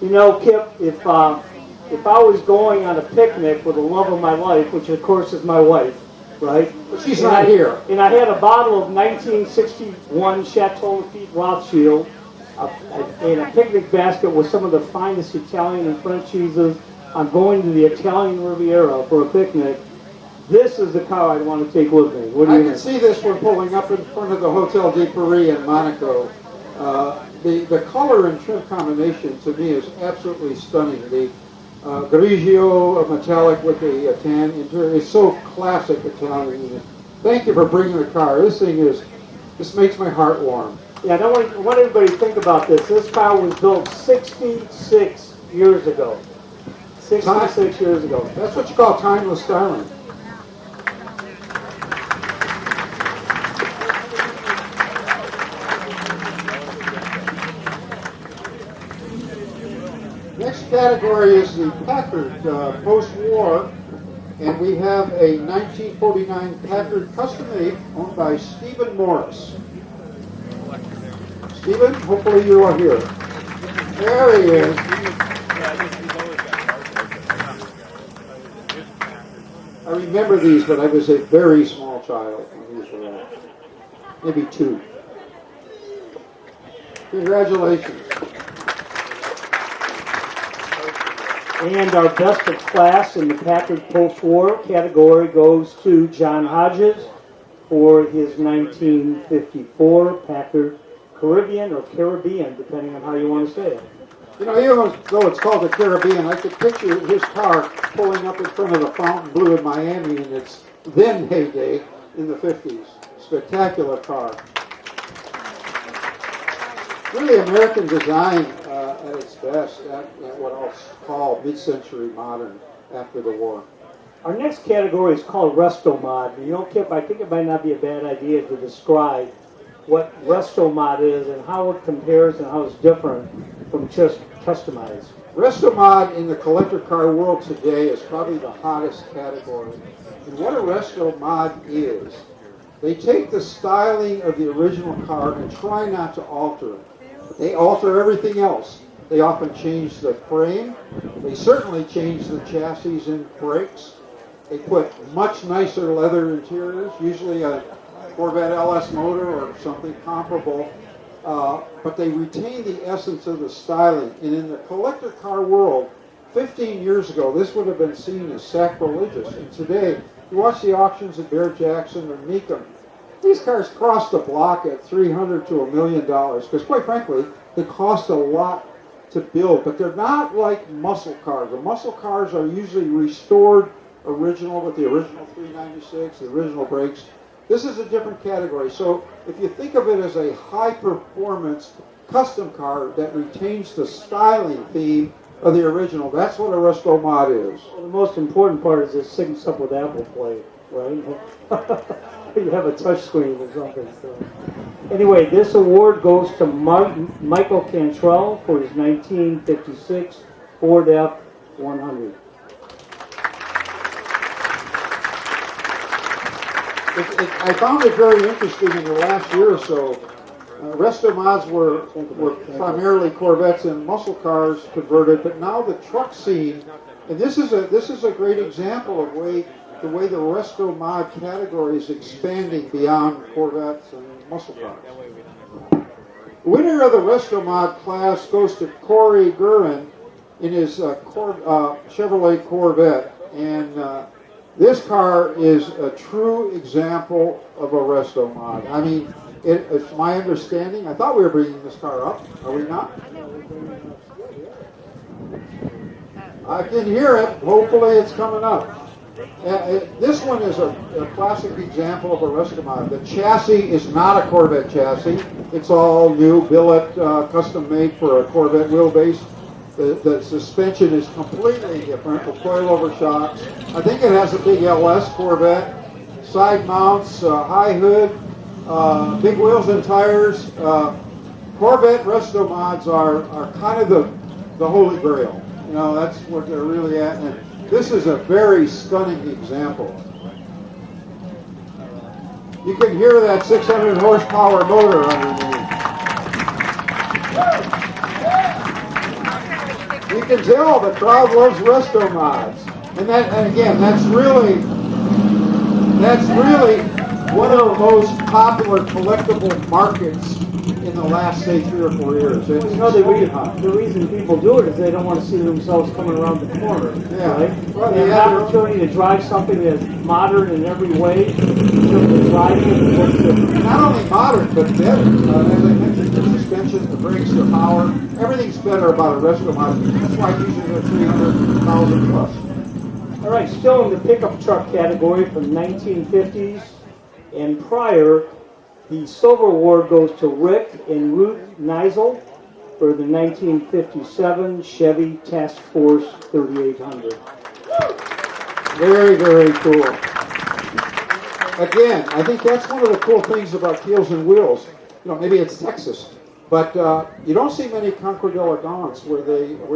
You know, Kip, if I was going on a picnic with the love of my life, which of course is my wife, right? But she's not here. And I had a bottle of 1961 Chateau Lafite Rothschild, in a picnic basket with some of the finest Italian and French cheeses. I'm going to the Italian Riviera for a picnic. This is the car I'd want to take with me. What do you I think? can see this one pulling up in front of the Hotel de Paris in Monaco. The color and trim combination to me is absolutely stunning. The grigio metallic with the tan interior is so classic Italian. Thank you for bringing the car. This makes my heart warm. Yeah, I want everybody to think about this. This car was built 66 years ago. 66 years ago. That's what you call timeless styling. Next category is the Packard post-war, and we have a 1949 Packard custom-made owned by Stephen Morris. Stephen, hopefully you are here. There he is. I remember these, but I was a very small child when these were out. Maybe 2. Congratulations. And our best of class in the Packard post-war category goes to John Hodges for his 1954 Packard Caribbean, or Caribbean, depending on how you want to say it. You know, even though it's called the Caribbean, I could picture his car pulling up in front of the Fontainebleau in Miami in its then heyday in the 50s. Spectacular car. Really American design at its best, at what I'll call mid-century modern after the war. Our next category is called Resto Mod. You know, Kip, I think it might not be a bad idea to describe what Resto Mod is and how it compares and how it's different from just customized. Resto Mod in the collector car world today is probably the hottest category. And what a Resto Mod is, they take the styling of the original car and try not to alter it. They alter everything else. They often change the frame. They certainly change the chassis and brakes. They put much nicer leather interiors, usually a Corvette LS motor or something comparable, but they retain the essence of the styling. And in the collector car world, 15 years ago, this would have been seen as sacrilegious. And today, you watch the auctions at Bear Jackson or Mecum, These cars cross the block at $300 to $1 million because, quite frankly, they cost a lot to build, but they're not like muscle cars. The muscle cars are usually restored original with the original 396, the original brakes. This is a different category. So if you think of it as a high-performance custom car that retains the styling theme of the original, that's what a resto mod is. Well, the most important part is it syncs up with Apple Play, right? You have a touch screen or something. So. Anyway, this award goes to Michael Cantrell for his 1956 Ford F-100. I found it very interesting in the last year or so. Resto mods were primarily Corvettes and muscle cars converted, but now the truck scene, and this is a great example of the way the resto mod category is expanding beyond Corvettes and muscle cars. The winner of the resto mod class goes to Corey Gurin in his Chevrolet Corvette, and this car is a true example of a resto mod. I mean, it's my understanding. I thought we were bringing this car up. Are we not? I can hear it. Hopefully it's coming up. This one is a classic example of a resto mod. The chassis is not a Corvette chassis. It's all new, billet, custom made for a Corvette wheelbase. The suspension is completely different with coilover shocks. I think it has a big LS Corvette, side mounts, high hood, big wheels and tires. Corvette resto mods are kind of the holy grail. You know, that's what they're really at. And this is a very stunning example. You can hear that 600 horsepower motor underneath. You can tell the crowd loves resto mods, and again, that's really one of the most popular collectible markets in the last, say, 3 or 4 years. You know, the reason people do it is they don't want to see themselves coming around the corner. Yeah. Right? Well, they have an opportunity to drive something that's modern in every way. In terms of driving, not only modern, but better. As I mentioned, the suspension, the brakes, the power, everything's better about a resto mod. That's why usually they're 300,000 plus. All right, still in the pickup truck category from 1950s and prior, the silver award goes to Rick and Ruth Neisel for the 1957 Chevy Task Force 3800. Very, very cool. Again, I think that's one of the cool things about Keels and Wheels. You know, maybe it's Texas, but you don't see many Concours d'Elegance where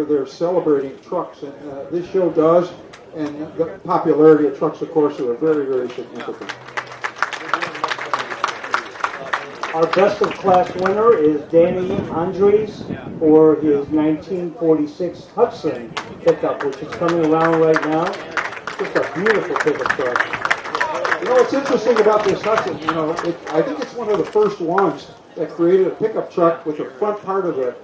they're celebrating trucks, and this show does. And the popularity of trucks, of course, are very, very significant. Our best of class winner is Danny Andres for his 1946 Hudson pickup, which is coming around right now. Just a beautiful pickup truck. You know, what's interesting about this Hudson, you know, I think it's one of the first ones that created a pickup truck with the front part of it,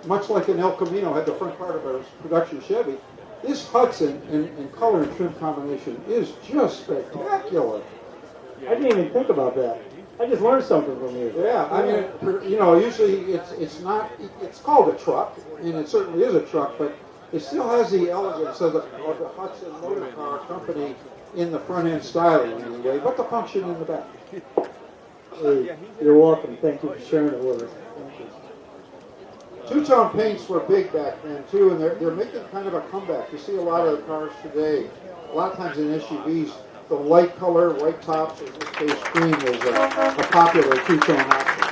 much like an El Camino had the front part of a production Chevy. This Hudson in color and trim combination is just spectacular. I didn't even think about that. I just learned something from you. Yeah, I mean, you know, usually it's called a truck, and it certainly is a truck, but it still has the elegance of the Hudson Motor Car Company in the front end styling anyway, but the function in the back. Hey, you're welcome. Thank you for sharing it with us. Thank you. Two-tone paints were big back then too, and they're making kind of a comeback. You see a lot of the cars today, a lot of times in SUVs, the light color, white tops, or in this case cream, is a popular two-tone option.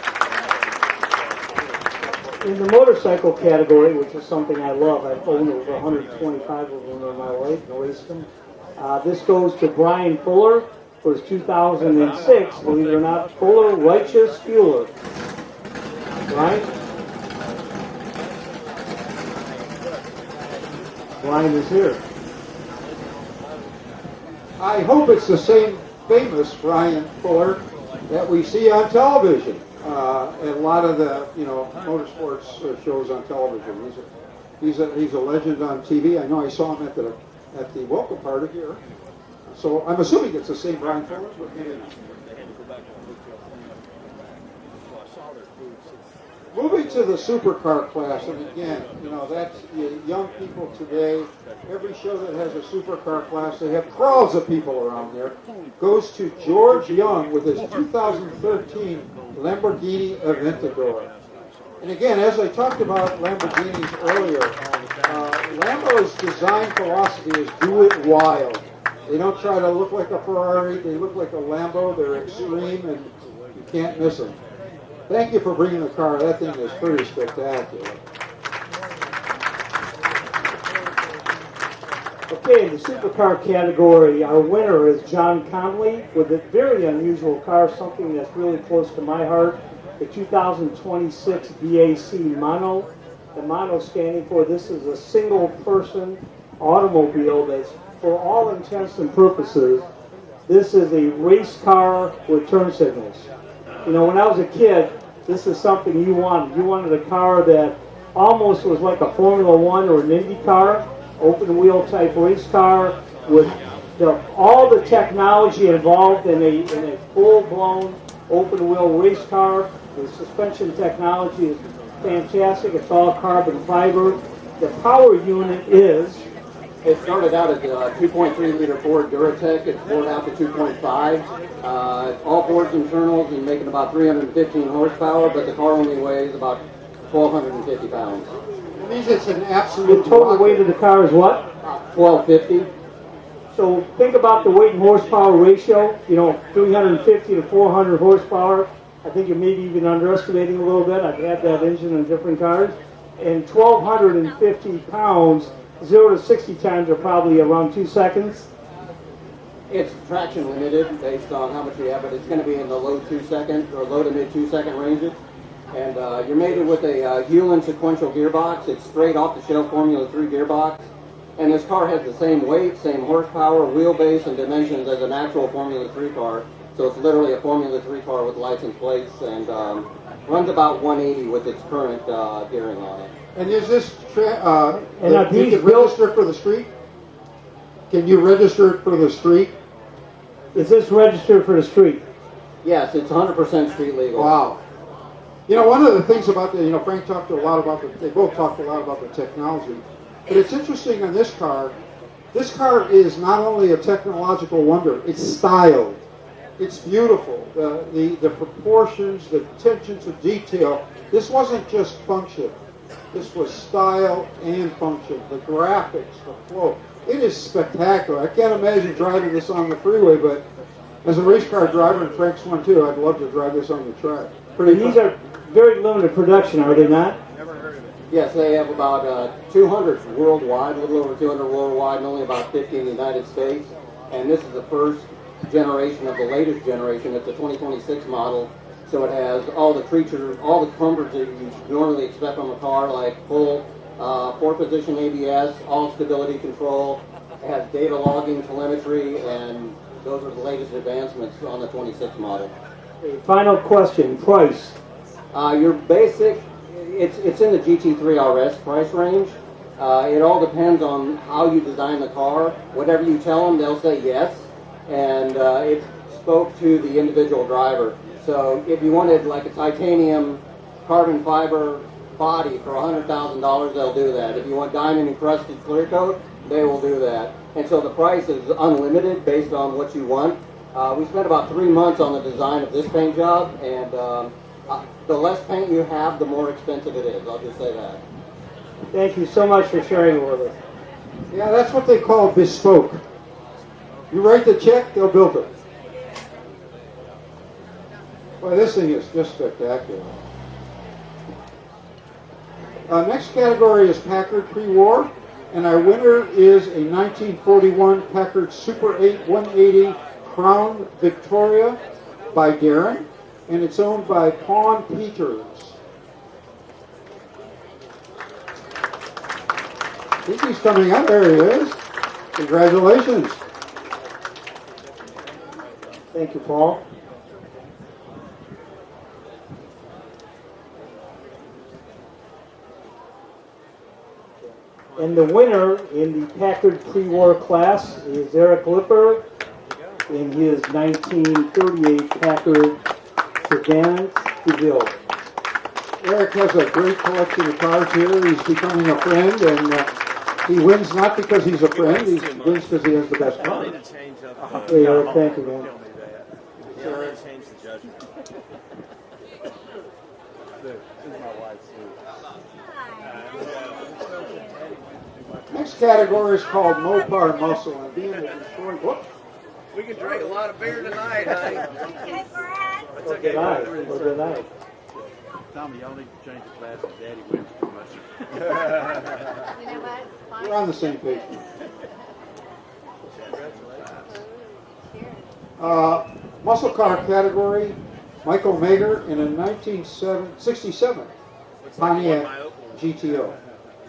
In the motorcycle category, which is something I love, I've owned over 125 of them in my life and raced them. This goes to Brian Fuller for his 2006, believe it or not, Fuller Righteous Fueler. Brian? Brian is here. I hope it's the same famous Brian Fuller that we see on television. And a lot of the motorsports shows on television. He's a legend on TV. I know I saw him at the welcome party here. So I'm assuming it's the same Brian Fuller. But maybe not. Moving to the supercar class, and again, that's young people today. Every show that has a supercar class, they have crowds of people around there. Goes to George Young with his 2013 Lamborghini Aventador. And again, as I talked about Lamborghinis earlier, Lambo's design philosophy is do it wild. They don't try to look like a Ferrari. They look like a Lambo. They're extreme, and you can't miss them. Thank you for bringing the car. That thing is pretty spectacular. Okay, in the supercar category, our winner is John Conley with a very unusual car, something that's really close to my heart, the 2026 BAC Mono. The Mono standing for this is a single-person automobile that's, for all intents and purposes, this is a race car with turn signals. You know, when I was a kid, this is something you wanted. You wanted a car that almost was like a Formula One or an Indy car, open wheel type race car with all the technology involved in a full blown open wheel race car. The suspension technology is fantastic. It's all carbon fiber. The power unit is. It started out at 2.3 liter Ford Duratec. It's poured out to 2.5. All Ford's internals and making about 315 horsepower, but the car only weighs about 1,250 pounds. It means it's an absolute. The total weight of the car is what? 1,250. So think about the weight and horsepower ratio. 350 to 400 horsepower. I think you're maybe even underestimating a little bit. I've had that engine in different cars. And 1,250 pounds. 0 to 60 times are probably around 2 seconds. It's traction limited based on how much you have, but it's going to be in the low 2 second or low to mid 2 second ranges. And you're mated with a Hewlin sequential gearbox. It's straight off the shelf Formula 3 gearbox. And this car has the same weight, same horsepower, wheelbase, and dimensions as an actual Formula 3 car. So it's literally a Formula 3 car with license plates and runs about 180 with its current gearing on it. And is this you can built register for the street? Can you register it for the street? Is this registered for the street? Yes, it's 100% street legal. Wow. One of the things about Frank talked a lot about they both talked a lot about the technology. But it's interesting on this car is not only a technological wonder, it's styled. It's beautiful. The proportions, the attention to detail. This wasn't just function. This was style and function. The graphics, the flow. It is spectacular. I can't imagine driving this on the freeway, but as a race car driver, and Frank's one too, I'd love to drive this on the track. These are very limited production, are they not? Yes, they have about 200 worldwide, a little over 200 worldwide, and only about 50 in the United States. And this is the first generation of the latest generation. It's a 2026 model. So it has all the features, all the comforts that you normally expect from a car, like full 4-position ABS, all stability control. It has data logging, telemetry, and those are the latest advancements on the 26 model. Final question, price. Your basic, it's in the GT3 RS price range. It all depends on how you design the car. Whatever you tell them, they'll say yes. And it spoke to the individual driver. So if you wanted like a titanium carbon fiber body for $100,000, they'll do that. If you want diamond encrusted clear coat, they will do that. And so the price is unlimited based on what you want. We spent about 3 months on the design of this paint job, and the less paint you have, the more expensive it is. I'll just say that. Thank you so much for sharing it with us. Yeah, that's what they call bespoke. You write the check, they'll build it. Boy, this thing is just spectacular. Next category is Packard pre-war, and our winner is a 1941 Packard Super 8 180 Crown Victoria by Darren, and it's owned by Pawn Peters. I think he's coming up. There he is. Congratulations. Thank you, Paul. And the winner in the Packard pre-war class is Eric Lipper in his 1938 Packard Sedan DeVille. Eric has a great collection of cars here. He's becoming a friend, and he wins not because he's a friend. He wins because he has the best car. Hey, Eric, thank you, man. Next category is called Mopar Muscle, and being a Detroit, whoops. We can drink a lot of beer tonight, honey. That's Or okay. did I? Or did I? Tommy, y'all need to change the classes. Daddy wins too much. You know what? We're on the same page. Muscle car category, Michael Mager in a 1967 Pontiac GTO.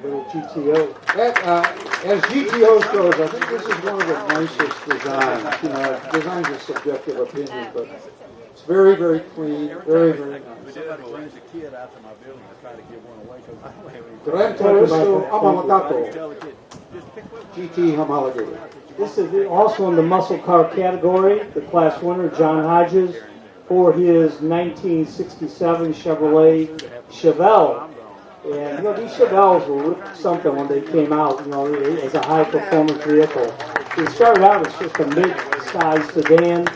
Little GTO. As GTOs goes, I think this is one of the nicest designs. You know, design's a subjective opinion, but it's very, very clean, very, very nice. Somebody brings a kid out to my building. I try to give one away because I don't have any. Gran Turismo Homologato, Tell the kid, just pick one. GT homologated. This is also in the muscle car category. The class winner, John Hodges, for his 1967 Chevrolet Chevelle. And, you know, these Chevelles were something when they came out, you know, as a high-performance vehicle. They started out as just a mid-sized sedan.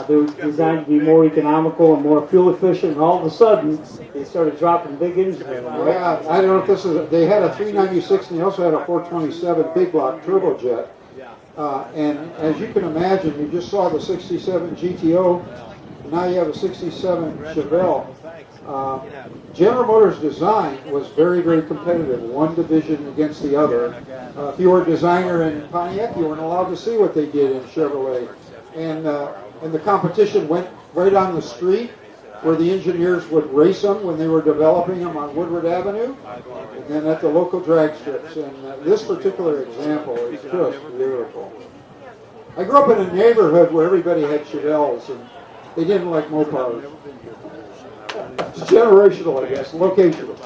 They were designed to be more economical and more fuel-efficient, and all of a sudden, they started dropping big engines in them. Right? Yeah, I don't know if this is, they had a 396 and they also had a 427 big block turbojet. And as you can imagine, you just saw the 67 GTO, and now you have a 67 Chevelle. General Motors' design was very, very competitive, one division against the other. If you were a designer in Pontiac, you weren't allowed to see what they did in Chevrolet. And the competition went right on the street where the engineers would race them when they were developing them on Woodward Avenue, and then at the local drag strips. And this particular example is just beautiful. I grew up in a neighborhood where everybody had Chevelles, and they didn't like Mopars. It's generational, I guess, locational.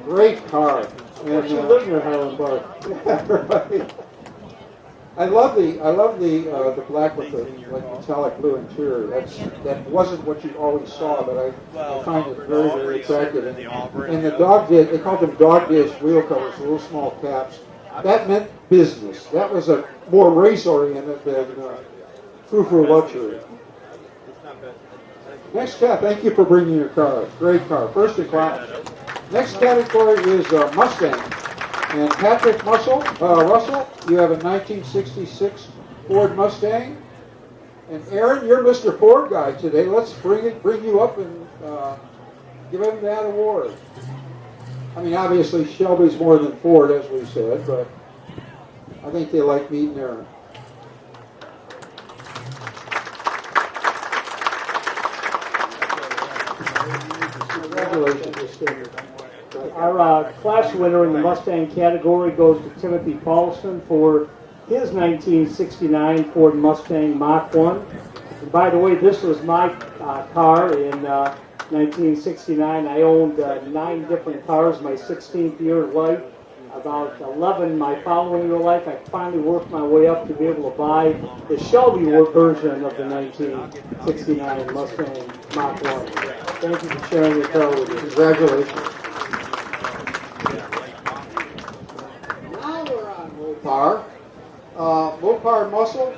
Great car. And you live near Highland Park. Right. I love the black with the like metallic blue interior. That wasn't what you always saw, but I find it very, very attractive. And the dog dish, they called them dog dish wheel covers, little small caps. That meant business. That was a more race oriented than frou-frou luxury. Next cat, thank you for bringing your car. Great car, first in class. Next category is Mustang. And Patrick Russell, you have a 1966 Ford Mustang. And Aaron, you're Mr. Ford guy today. Let's bring you up and give him that award. I mean, obviously Shelby's more than Ford, as we said, but I think they like meeting Aaron. Congratulations. Our class winner in the Mustang category goes to Timothy Paulson for his 1969 Ford Mustang Mach 1. And by the way, this was my car in 1969. I owned 9 different cars my 16th year of life. About 11 my following year of life, I finally worked my way up to be able to buy the Shelby version of the 1969 Mustang Mach 1. Thank you for sharing your car with me. Congratulations. Now we're on Mopar. Mopar Muscle,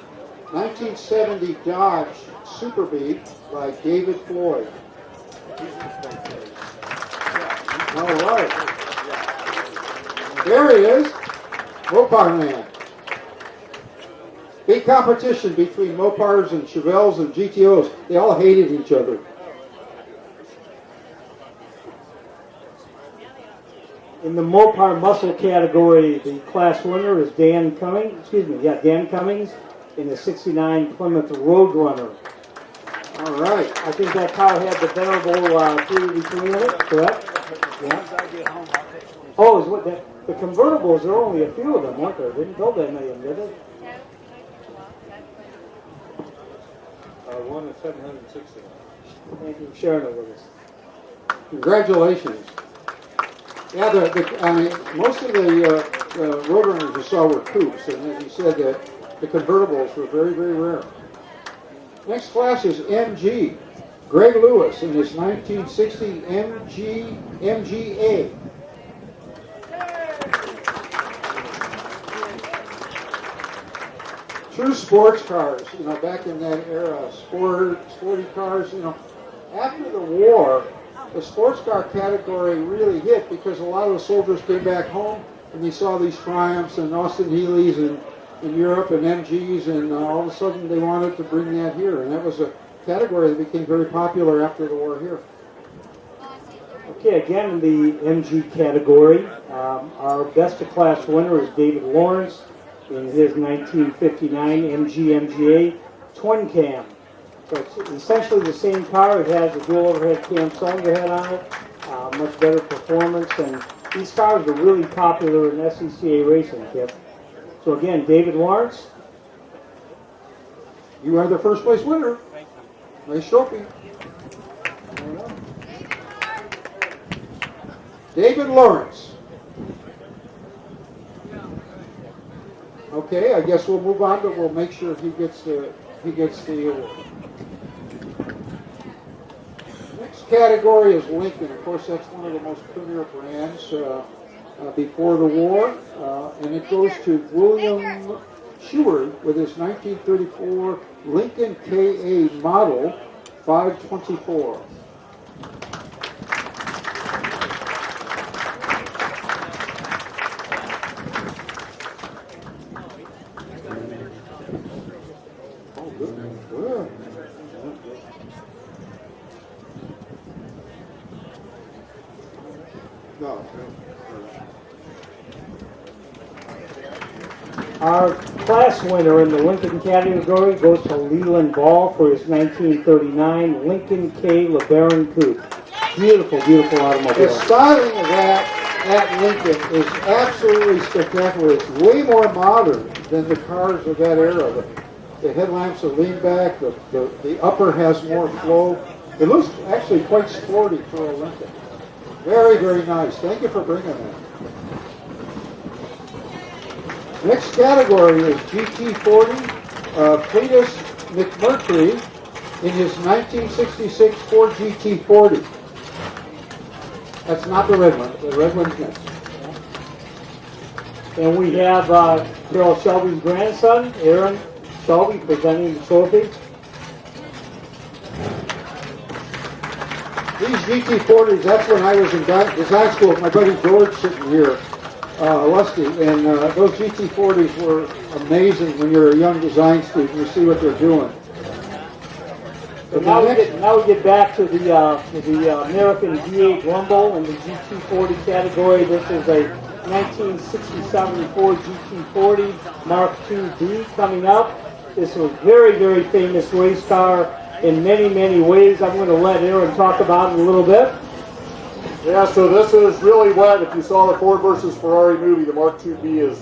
1970 Dodge Super Bee by David Floyd. All right. There he is, Mopar Man. Big competition between Mopars and Chevelles and GTOs. They all hated each other. In the Mopar Muscle category, the class winner is Dan Cummings in the 69 Plymouth Roadrunner. All right. I think that car had the venerable 383 in it, correct? Yeah. Oh, is what the convertibles, there are only a few of them, weren't there? Didn't build that many of them, did they? One is 760. Thank you for sharing it with us. Congratulations. Yeah, I mean, most of the Roadrunners you saw were coupes, and as you said, the convertibles were very, very rare. Next class is MG. Greg Lewis in his 1960 MGA. True sports cars, back in that era, sporty cars, After the war, the sports car category really hit because a lot of the soldiers came back home and you saw these Triumphs and Austin Healey's in Europe and MGs, and all of a sudden they wanted to bring that here. And that was a category that became very popular after the war here. Okay, again in the MG category, our best of class winner is David Lawrence in his 1959 MG MGA twin cam. So it's essentially the same car. It has a dual overhead cam cylinder head on it, much better performance, and these cars are really popular in SCCA racing, Kip. So again, David Lawrence. You are the first place winner. Nice trophy. David Lawrence. Okay, I guess we'll move on, but we'll make sure he gets the award. Next category is Lincoln. Of course, that's one of the most premier brands before the war, and it goes to William Sheward with his 1934 Lincoln KA model 524. Our class winner in the Lincoln category goes to Leland Ball for his 1939 Lincoln K. LeBaron Coupe. Beautiful, beautiful automobile. The styling of that Lincoln is absolutely spectacular. It's way more modern than the cars of that era. The headlamps are lean back. The upper has more flow. It looks actually quite sporty for a Lincoln. Very, very nice. Thank you for bringing that. Next category is GT40. Cletus McMurtry in his 1966 Ford GT40. That's not the red one. The red one's next. And we have Carol Shelby's grandson, Aaron Shelby, presenting the trophy. These GT40s, that's when I was in design school with my buddy George sitting here, Lusty, and those GT40s were amazing when you're a young design student. You see what they're doing. So now we get back to the American V8 Rumble in the GT40 category. This is a 1967 Ford GT40 Mark II-B coming up. This was a very, very famous race car in many, many ways. I'm going to let Aaron talk about it a little bit. Yeah, so this is really what, if you saw the Ford versus Ferrari movie, the Mark II-B is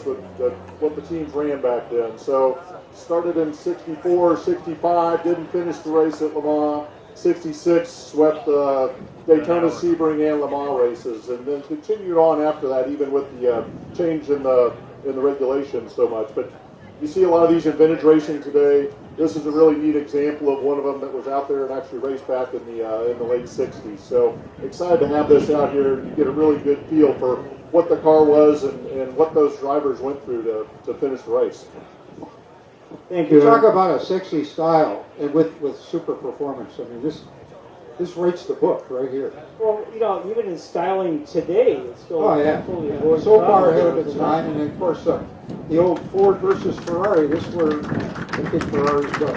what the teams ran back then. So started in 64, 65, didn't finish the race at Le Mans. 66 swept Daytona, Sebring, and Le Mans races, and then continued on after that, even with the change in the regulations so much. But you see a lot of these in vintage racing today. This is a really neat example of one of them that was out there and actually raced back in the late 60s. So excited to have this out here. You get a really good feel for what the car was and what those drivers went through to finish the race. Thank you. You talk about a sexy style and with super performance. I mean, this rates the book right here. Well, even in styling today, it's still fully so far ahead of its time. And of course, the old Ford versus Ferrari. This is where I think Ferrari's go.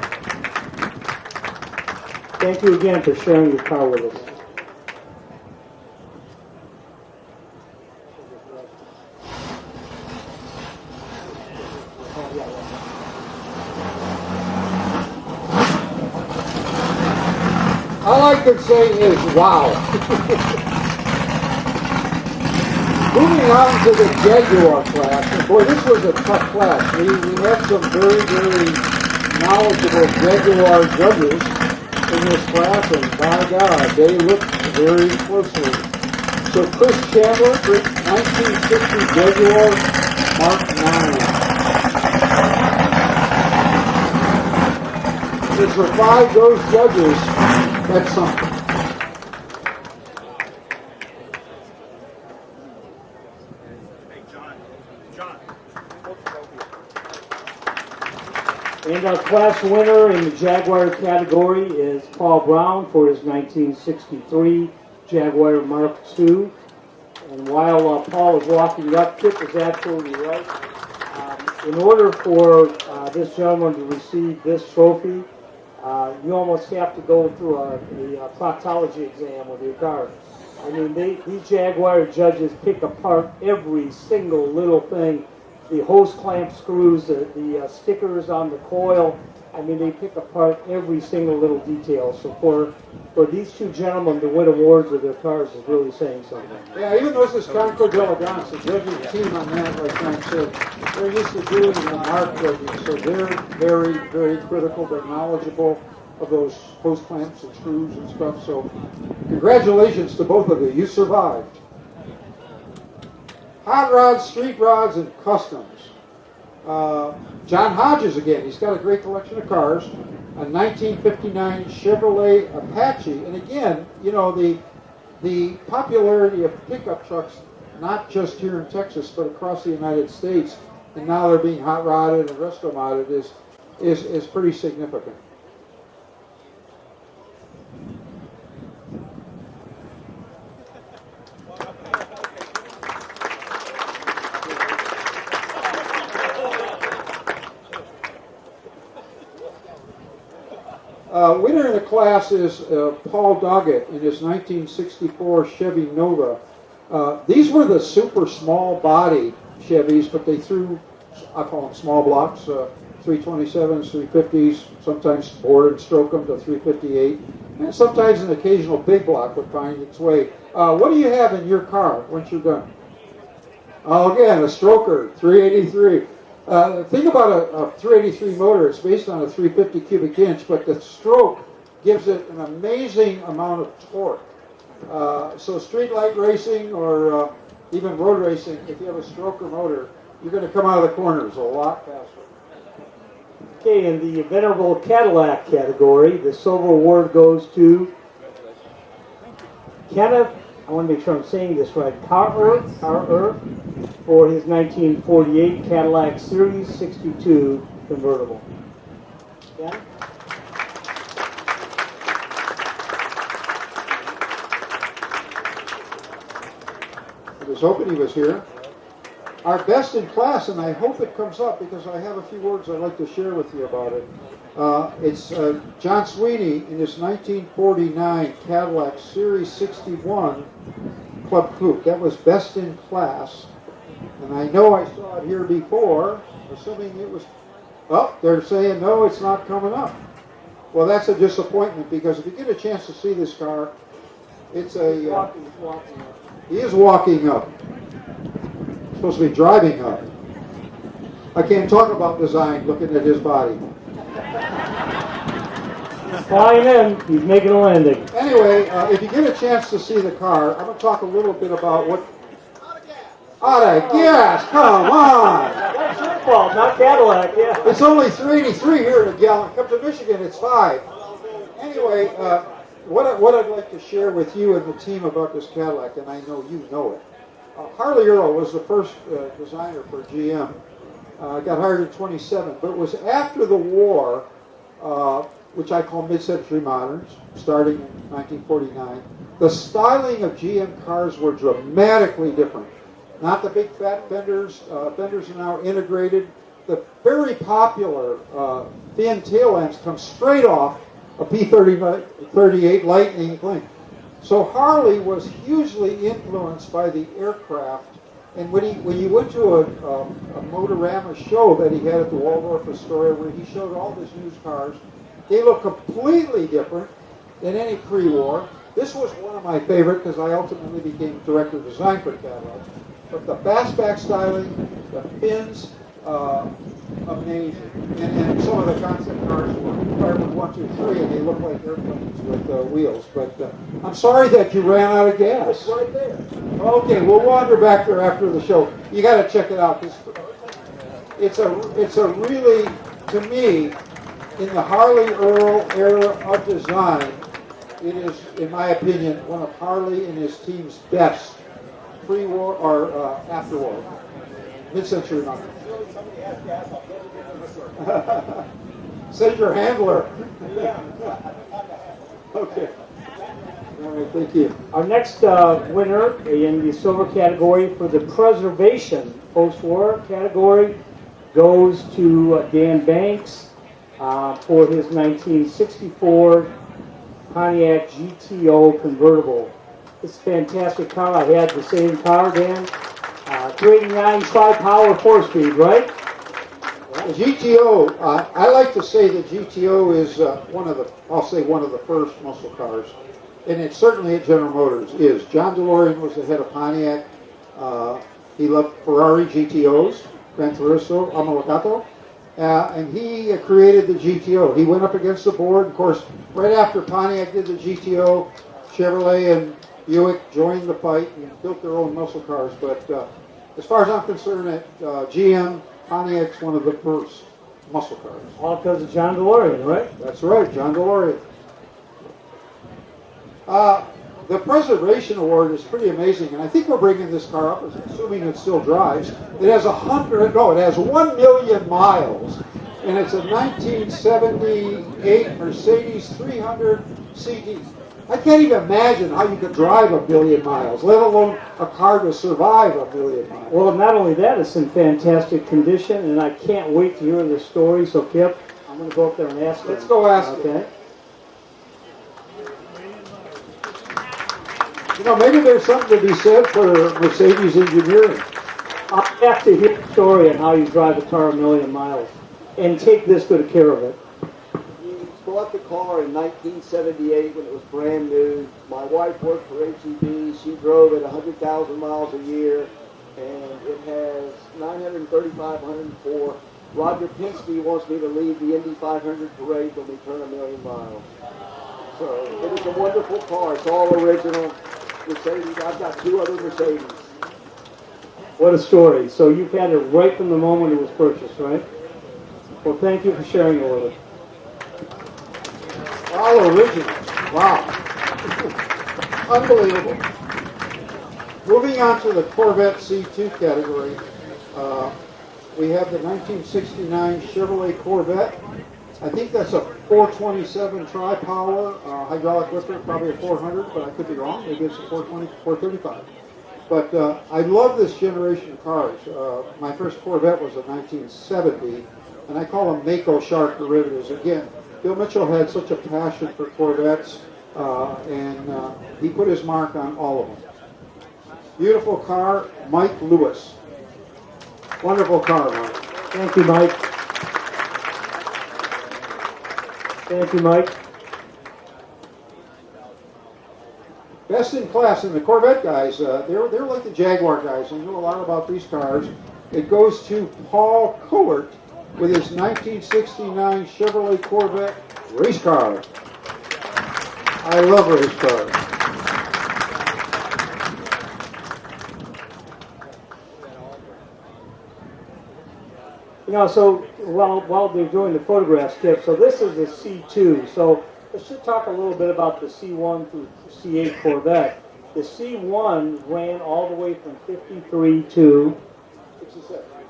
Thank you again for sharing your car with us. All I could say is, wow. Moving on to the Jaguar class, and boy, this was a tough class. We had some very, very knowledgeable Jaguar judges in this class, and by God, they looked very closely. So Chris Chandler, 1960 Jaguar Mark IX. To survive those judges, That's something. And our class winner in the Jaguar category is Paul Brown for his 1963 Jaguar Mark II. And while Paul is walking up, Kip is absolutely right. In order for this gentleman to receive this trophy, you almost have to go through a proctology exam with your car. I mean, these Jaguar judges pick apart every single little thing. The hose clamp screws, the stickers on the coil. I mean, they pick apart every single little detail. So for these two gentlemen to win awards with their cars is really saying something. Yeah, even though this is Concord Delegance, the judging team on that, like Frank said, they're used to doing the mark judging, so they're very, very critical, but knowledgeable of those hose clamps and screws and stuff. So congratulations to both of you. You survived. Hot rods, street rods, and customs. John Hodges again. He's got a great collection of cars. A 1959 Chevrolet Apache. And again, you know, the popularity of pickup trucks, not just here in Texas, but across the United States, and now they're being hot rodded and resto modded, is pretty significant. Winner in the class is Paul Doggett in his 1964 Chevy Nova. These were the super small body Chevys, but they threw, I call them small blocks, 327s, 350s, sometimes board and stroke them to 358, and sometimes an occasional big block would find its way. What do you have in your car once you're done? Oh, again, a stroker, 383. The thing about a 383 motor, it's based on a 350 cubic inch, but the stroke gives it an amazing amount of torque. So street light racing or even road racing, if you have a stroker motor, you're going to come out of the corners a lot faster. Okay, in the Venerable Cadillac category, the silver award goes to Kenneth, I want to make sure I'm saying this right, Carter for his 1948 Cadillac Series 62 convertible. Yeah? I was hoping he was here. Our best in class, and I hope it comes up because I have a few words I'd like to share with you about it. It's John Sweeney in his 1949 Cadillac Series 61 Club Coupe. That was best in class. And I know I saw it here before, assuming it was, oh, they're saying, no, it's not coming up. Well, that's a disappointment because if you get a chance to see this car, it's a, he is walking up. Supposed to be driving up. I can't talk about design looking at his body. He's flying in, he's making a landing. Anyway, if you get a chance to see the car, I'm going to talk a little bit about what... Out of gas, come on! That's your fault, not Cadillac, yeah. It's only 383 here in a gallon. Come to Michigan, it's 5. Anyway, what I'd like to share with you and the team about this Cadillac, and I know you know it. Harley Earl was the first designer for GM. Got hired in 27, but it was after the war, which I call mid-century moderns, starting in 1949. The styling of GM cars were dramatically different. Not the big fat fenders. Fenders are now integrated. The very popular thin tail lamps come straight off a P38 Lightning Link. So Harley was hugely influenced by the aircraft. And when you went to a Motorama show that he had at the Waldorf Astoria, where he showed all his used cars, they look completely different than any pre-war. This was one of my favorite because I ultimately became director of design for Cadillac. But the fastback styling, the fins, amazing. And some of the concept cars were started with 1, 2, 3, and they look like airplanes with wheels. But I'm sorry that you ran out of gas. It's right there. Okay, we'll wander back there after the show. You got to check it out. It's a really, to me, in the Harley Earl era of design, it is, in my opinion, one of Harley and his team's best pre-war or after-war, mid-century models. Send your handler. Okay. All right, thank you. Our next winner in the silver category for the preservation post-war category goes to Dan Banks for his 1964 Pontiac GTO convertible. It's a fantastic car. I had the same car, Dan. 289 5-power 4-speed, right? The GTO, I like to say that GTO is one of the first muscle cars, and it certainly at General Motors is. John DeLorean was the head of Pontiac. He loved Ferrari GTOs, Gran Turismo, Omologato, and he created the GTO. He went up against the board. Of course, right after Pontiac did the GTO, Chevrolet and Buick joined the fight and built their own muscle cars. But as far as I'm concerned, at GM, Pontiac's one of the first muscle cars. All because of John DeLorean, right? That's right, John DeLorean. The Preservation Award is pretty amazing, and I think we're bringing this car up, assuming it still drives. It has 1 million miles, and it's a 1978 Mercedes 300 CD. I can't even imagine how you could drive 1 million miles, let alone a car to survive 1 million miles. Well, not only that, it's in fantastic condition, and I can't wait to hear the story. So, Kip, I'm going to go up there and ask him. Let's go ask him. Okay. You know, maybe there's something to be said for Mercedes engineering. I'll have to hear the story on how you drive a car 1 million miles and take this good care of it. We bought the car in 1978 when it was brand new. My wife worked for HEB. She drove it 100,000 miles a year, and it has 935, 104. Roger Penske wants me to lead the Indy 500 parade when we turn 1 million miles. So it is a wonderful car. It's all original Mercedes. I've got 2 other Mercedes. What a story. So you've had it right from the moment it was purchased, right? Well, thank you for sharing it with us. All original. Wow. Unbelievable. Moving on to the Corvette C2 category, we have the 1969 Chevrolet Corvette. I think that's a 427 tri-power hydraulic lifter, probably a 400, but I could be wrong. Maybe it's a 420, 435. But I love this generation of cars. My first Corvette was a 1970, and I call them Mako Shark derivatives. Again, Bill Mitchell had such a passion for Corvettes, and he put his mark on all of them. Beautiful car, Mike Lewis. Wonderful car, Mike. Thank you, Mike. Thank you, Mike. Best in class, and the Corvette guys, they're like the Jaguar guys. They know a lot about these cars. It goes to Paul Court with his 1969 Chevrolet Corvette race car. I love race cars. You know, so while they're doing the photographs, Kip, so this is the C2. So let's just talk a little bit about the C1 through C8 Corvette. The C1 ran all the way from 53 to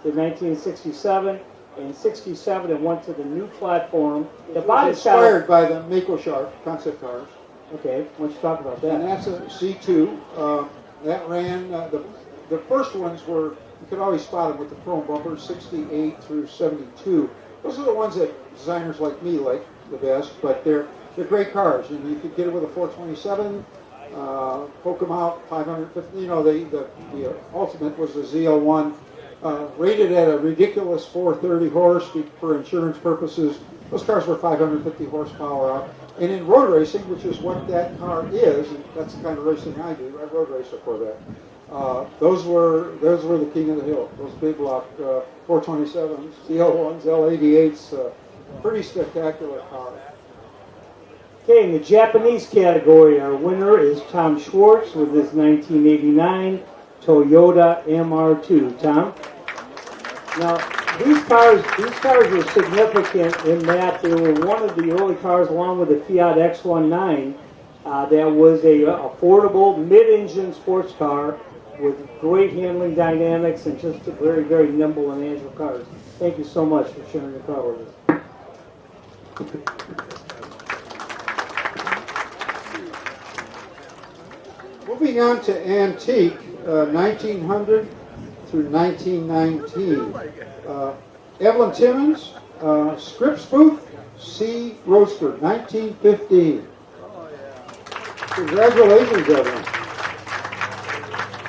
1967. In 67, it went to the new platform. The body Inspired by the Mako Shark concept cars. Okay, why don't you talk about that? And that's a C2. That ran, the first ones were, you could always spot them with the chrome bumpers, 68 through 72. Those are the ones that designers like me like the best, but they're great cars. And you could get it with a 427, poke them out, 550. You know, the ultimate was the ZL1, rated at a ridiculous 430 horse for insurance purposes. Those cars were 550 horsepower out. And in road racing, which is what that car is, and that's the kind of racing I do, I road race a Corvette. Those were the king of the hill. Those big block 427s, ZL1s, L88s, pretty spectacular cars. Okay, in the Japanese category, our winner is Tom Schwartz with his 1989 Toyota MR2. Tom? Now, these cars are significant in that they were one of the early cars, along with the Fiat X19, That was a affordable mid-engine sports car with great handling dynamics and just a very, very nimble and agile cars. Thank you so much for sharing your car with us. Moving on to antique, 1900 through 1919. Evelyn Timmons, Scripps Booth, C. Roadster, 1915. Congratulations, Evelyn.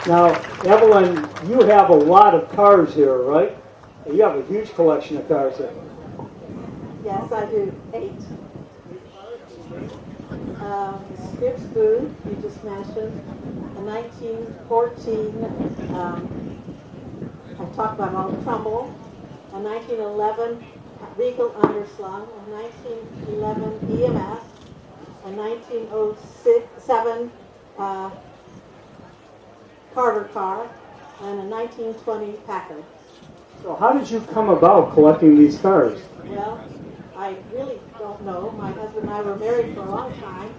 Now, Evelyn, you have a lot of cars here, right? You have a huge collection of cars here. Yes, I do. 8. Scripps Booth, you just mentioned. A 1914, I talked about all the Trumbull. A 1911 Regal Underslung. A 1911 EMS. A 1907 Carter car. And a 1920 Packard. So how did you come about collecting these cars? Well, I really don't know. My husband and I were married for a long time,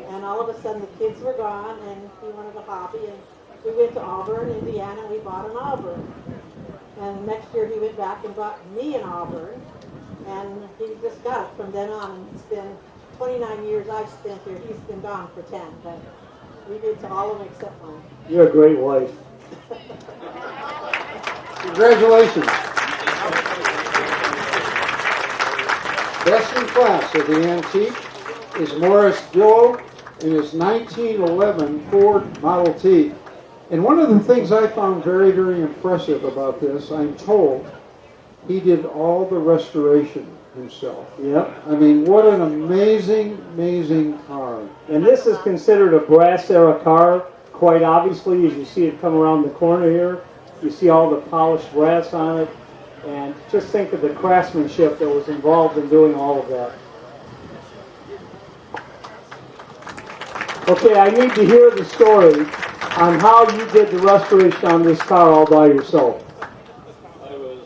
and all of a sudden the kids were gone, and he wanted a hobby, and we went to Auburn, Indiana, and we bought an Auburn. And next year he went back and bought me an Auburn, and he just got it from then on. And it's been 29 years I've spent here. He's been gone for 10, but we did to all of them except mine. You're a great wife. Congratulations. Best in class of the antique is Morris Gillow in his 1911 Ford Model T. And one of the things I found very, very impressive about this, I'm told, he did all the restoration himself. Yep. I mean, what an amazing, amazing car. And this is considered a brass era car, quite obviously, as you see it come around the corner here. You see all the polished brass on it. And just think of the craftsmanship that was involved in doing all of that. Okay, I need to hear the story on how you did the restoration on this car all by yourself. I was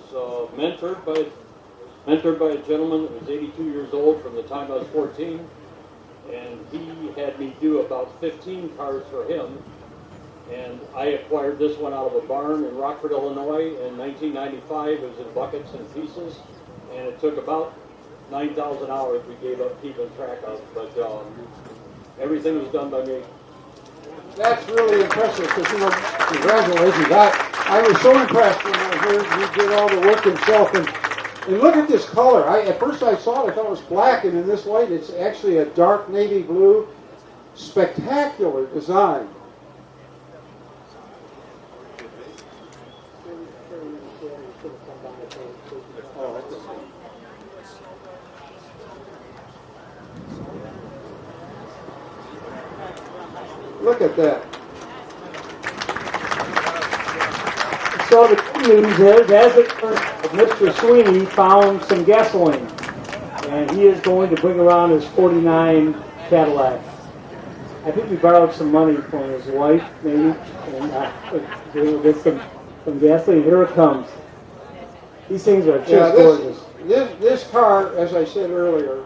mentored by a gentleman that was 82 years old from the time I was 14, and he had me do about 15 cars for him. And I acquired this one out of a barn in Rockford, Illinois in 1995. It was in buckets and pieces, and it took about 9,000 hours we gave up keeping track of, but everything was done by me. That's really impressive because, you know, congratulations. I was so impressed when I heard he did all the work himself. And look at this color. At first I saw it, I thought it was black, and in this light it's actually a dark navy blue. Spectacular design. Look at that. So the good news is, as it turns out, Mr. Sweeney found some gasoline, and he is going to bring around his 49 Cadillac. I think he borrowed some money from his wife, maybe, and we'll get some gasoline. Here it comes. These things are just gorgeous. This car, as I said earlier,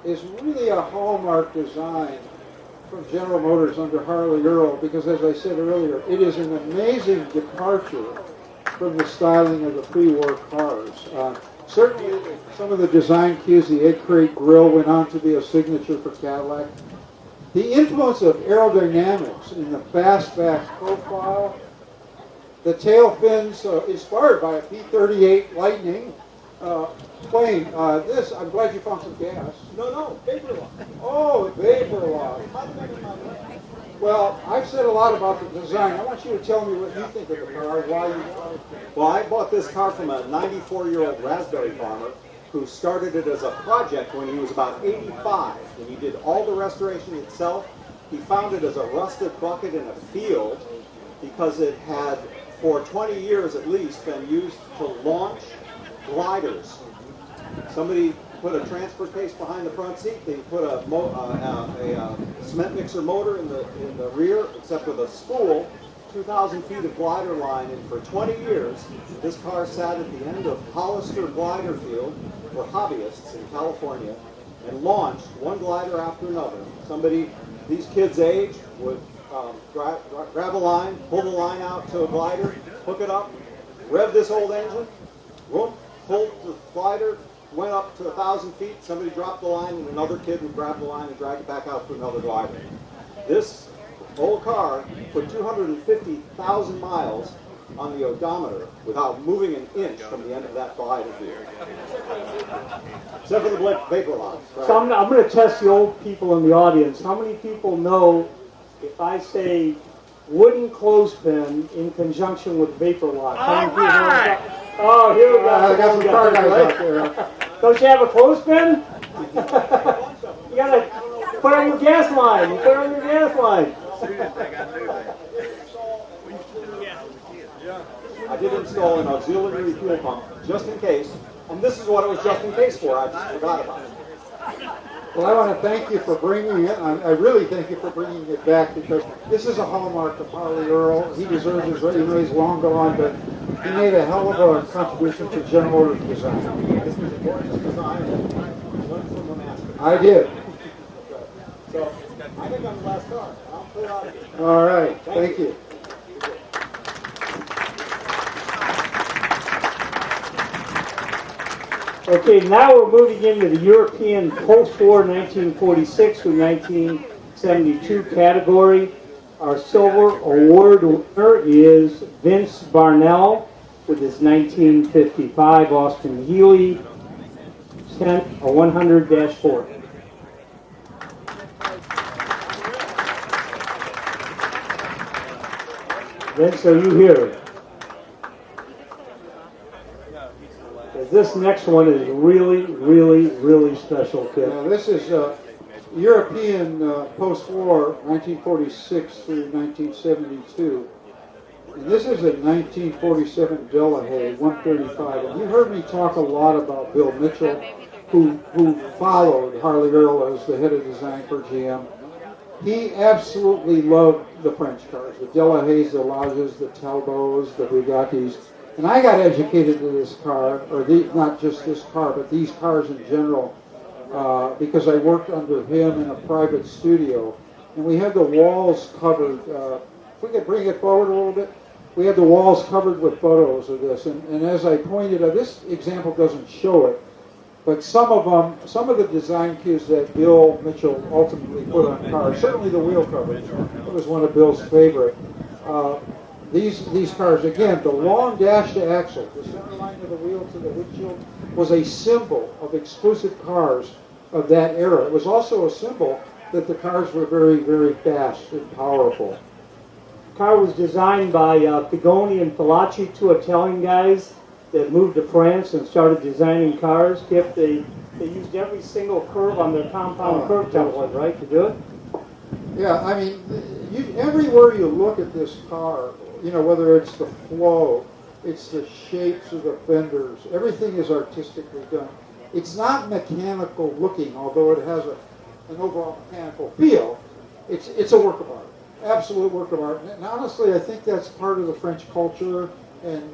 is really a hallmark design from General Motors under Harley Earl, because as I said earlier, it is an amazing departure from the styling of the pre-war cars. Certainly some of the design cues, the egg crate grille went on to be a signature for Cadillac. The influence of aerodynamics in the fastback profile, the tail fins inspired by a P-38 Lightning plane. This, I'm glad you found some gas. No, vapor lock. Oh, vapor lock. Well, I've said a lot about the design. I want you to tell me what you think of the car, why you bought it. Well, I bought this car from a 94-year-old raspberry farmer who started it as a project when he was about 85, and he did all the restoration himself. He found it as a rusted bucket in a field because it had, for 20 years at least, been used to launch gliders. Somebody put a transfer case behind the front seat. They put a cement mixer motor in the rear, except with a spool, 2,000 feet of glider line, and for 20 years, this car sat at the end of Hollister Glider Field for hobbyists in California, and launched one glider after another. These kids' age would grab a line, pull the line out to a glider, hook it up, rev this old engine, whoop, pull the glider, went up to 1,000 feet, somebody dropped the line, and another kid would grab the line and drag it back out to another glider. This old car put 250,000 miles on the odometer without moving an inch from the end of that glider wheel. Except for the vapor lock. Right? So I'm going to test the old people in the audience. How many people know if I say wooden clothespin in conjunction with vapor lock? All right. Oh, here we go. I got some car guys out there. Don't you have a clothespin? You got to put on your gas line. You put on your gas line. I did install an auxiliary fuel pump just in case, and this is what it was just in case for. I just forgot about it. Well, I want to thank you for bringing it. I really thank you for bringing it back because this is a hallmark of Harley Earl. He deserves his right. He's long gone, but he made a hell of a contribution to General Motors design. This was a gorgeous design and learned from the master. I did. So I think I'm the last car. I'll clear out of here. All right. Thank you. Okay, now we're moving into the European post-war 1946 through 1972 category. Our silver award winner is Vince Barnell with his 1955 Austin Healey Cent, a 100-4. Vince, are you here? This next one is really, really, really special, kid. Now, this is European post-war, 1946 through 1972. And this is a 1947 Delahaye 135. And you heard me talk a lot about Bill Mitchell, who followed Harley Earl as the head of design for GM. He absolutely loved the French cars, the Delahayes, the Lages, the Talbots, the Bugattis. And I got educated to this car, or not just this car, but these cars in general, because I worked under him in a private studio. And we had the walls covered. If we could bring it forward a little bit. We had the walls covered with photos of this. And as I pointed out, this example doesn't show it, but some of the design cues that Bill Mitchell ultimately put on cars, certainly the wheel coverage, it was one of Bill's favorite. These cars, again, the long dash to axle, the center line of the wheel to the windshield, was a symbol of exclusive cars of that era. It was also a symbol that the cars were very, very fast and powerful. The car was designed by Pigoni and Fallaci, two Italian guys that moved to France and started designing cars. Kip, they used every single curve on their compound curve template, right, to do it? Yeah, I mean, everywhere you look at this car, you know, whether it's the flow, it's the shapes of the fenders, everything is artistically done. It's not mechanical looking, although it has an overall mechanical feel. It's a work of art, absolute work of art. And honestly, I think that's part of the French culture and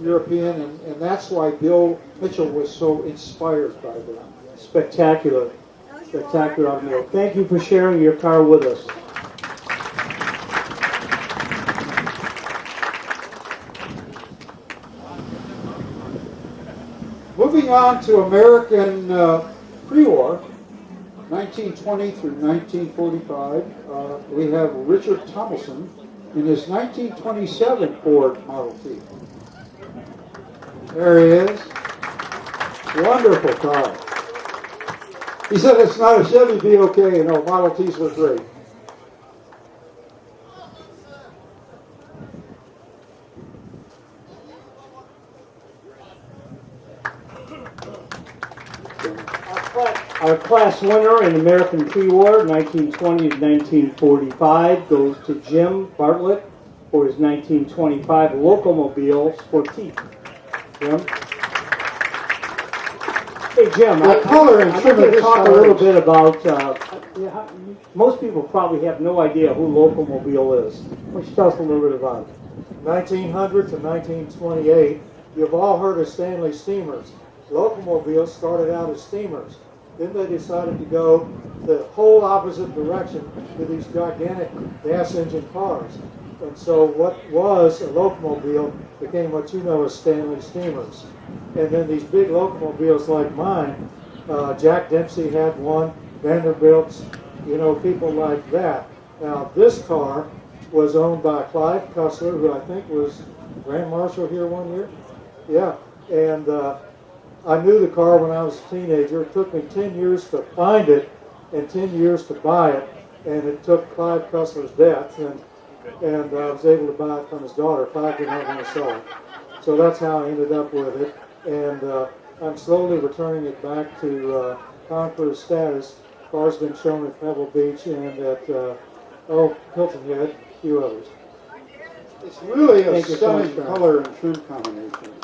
European, and that's why Bill Mitchell was so inspired by them. Spectacular. Spectacular automobile. Thank you for sharing your car with us. Moving on to American pre-war, 1920 through 1945, we have Richard Tomlinson in his 1927 Ford Model T. There he is. Wonderful car. He said it's not a Chevy, be okay. No, Model Ts were great. Our class winner in American pre-war, 1920 to 1945, goes to Jim Bartlett for his 1925 Locomobile Sportif. Jim? Hey, Jim, I'm going to talk a little bit about, most people probably have no idea who Locomobile is. Why don't you tell us a little bit about it? 1900 to 1928, you've all heard of Stanley steamers. Locomobiles started out as steamers. Then they decided to go the whole opposite direction to these gigantic gas engine cars. And so what was a locomobile became what you know as Stanley steamers. And then these big locomobiles like mine, Jack Dempsey had one, Vanderbilt's, you know, people like that. Now this car was owned by Clive Cussler, who I think was Grand Marshal here one year. Yeah, and I knew the car when I was a teenager. It took me 10 years to find it and 10 years to buy it, and it took Clive Cussler's death, and I was able to buy it from his daughter. Clive did not want to sell it. So that's how I ended up with it, and I'm slowly returning it back to Conqueror status. The car's been shown at Pebble Beach and at Hilton Head, a few others. It's really a Thank you so much, stunning color and trim combination.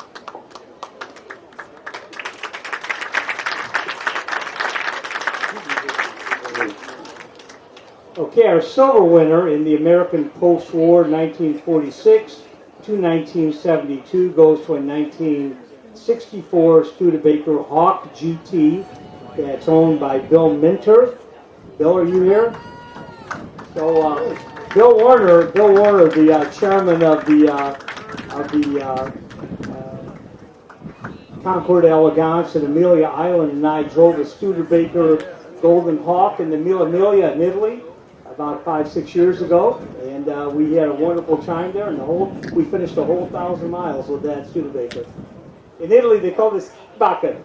Okay, our silver winner in the American post-war 1946 to 1972 goes to a 1964 Studebaker Hawk GT that's owned by Bill Minter. Bill, are you here? So, Bill Warner, the chairman of the Concord Elegance and Amelia Island, and I drove a Studebaker Golden Hawk in the Mille Miglia in Italy about 5-6 years ago, and we had a wonderful time there, and we finished the whole 1,000 miles with that Studebaker. In Italy, they call this Bacca.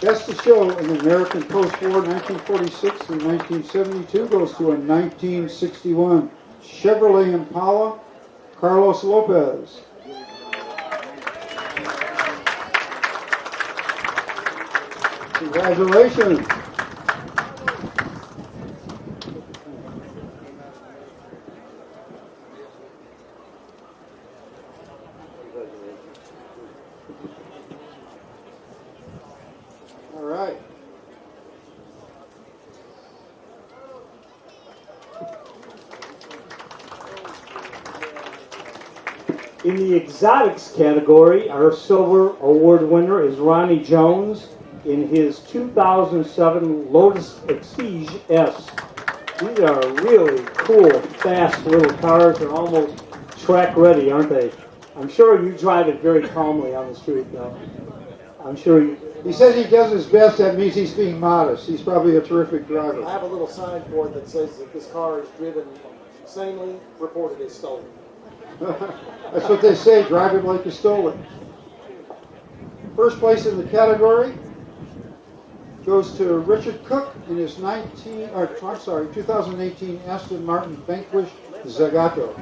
Best of show in the American post-war 1946 and 1972 goes to a 1961 Chevrolet Impala, Carlos Lopez. Congratulations. All right. In the exotics category, our silver award winner is Ronnie Jones in his 2007 Lotus Exige S. These are really cool, fast little cars. They're almost track ready, aren't they? I'm sure you drive it very calmly on the street, though. I'm sure you... He says he does his best. That means he's being modest. He's probably a terrific driver. I have a little sign for it that says that this car is driven insanely, reported as stolen. That's what they say, drive it like you stole it. First place in the category goes to Richard Cook in his 2018 Aston Martin Vanquish Zagato.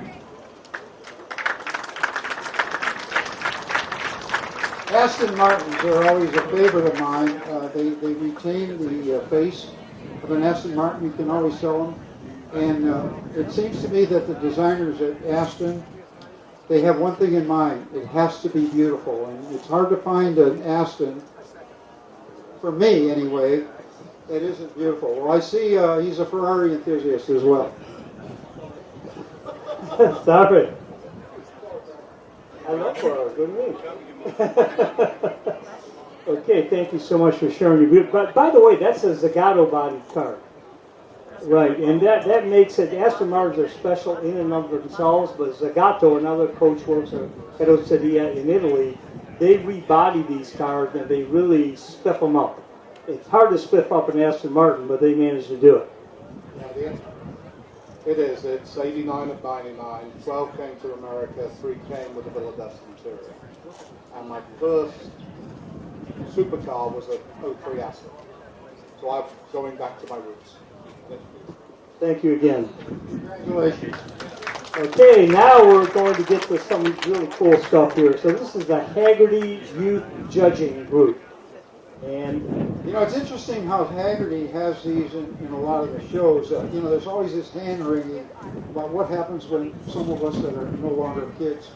Aston Martins are always a favorite of mine. They retain the face of an Aston Martin. You can always sell them. And it seems to me that the designers at Aston, they have one thing in mind. It has to be beautiful. And it's hard to find an Aston, for me anyway, that isn't beautiful. Well, I see he's a Ferrari enthusiast as well. Sorry. I love Ferrari, good news. Okay, thank you so much for sharing your view. But by the way, that's a Zagato bodied car. Right, and that makes it, Aston Martins are special in and of themselves, but Zagato, another coach works at Osteria in Italy, they rebody these cars and they really spiff them up. It's hard to spiff up an Aston Martin, but they manage to do it. Yeah, it is. It's 89 of 99. 12 came to America, 3 came with a Villa Dust interior. And my first supercar was a 03 Aston. So I'm going back to my roots. Thank you again. Congratulations. Okay, now we're going to get to some really cool stuff here. So this is the Haggerty Youth Judging Group. And you know, it's interesting how Haggerty has these in a lot of the shows. You know, there's always this hand wringing about what happens when some of us that are no longer kids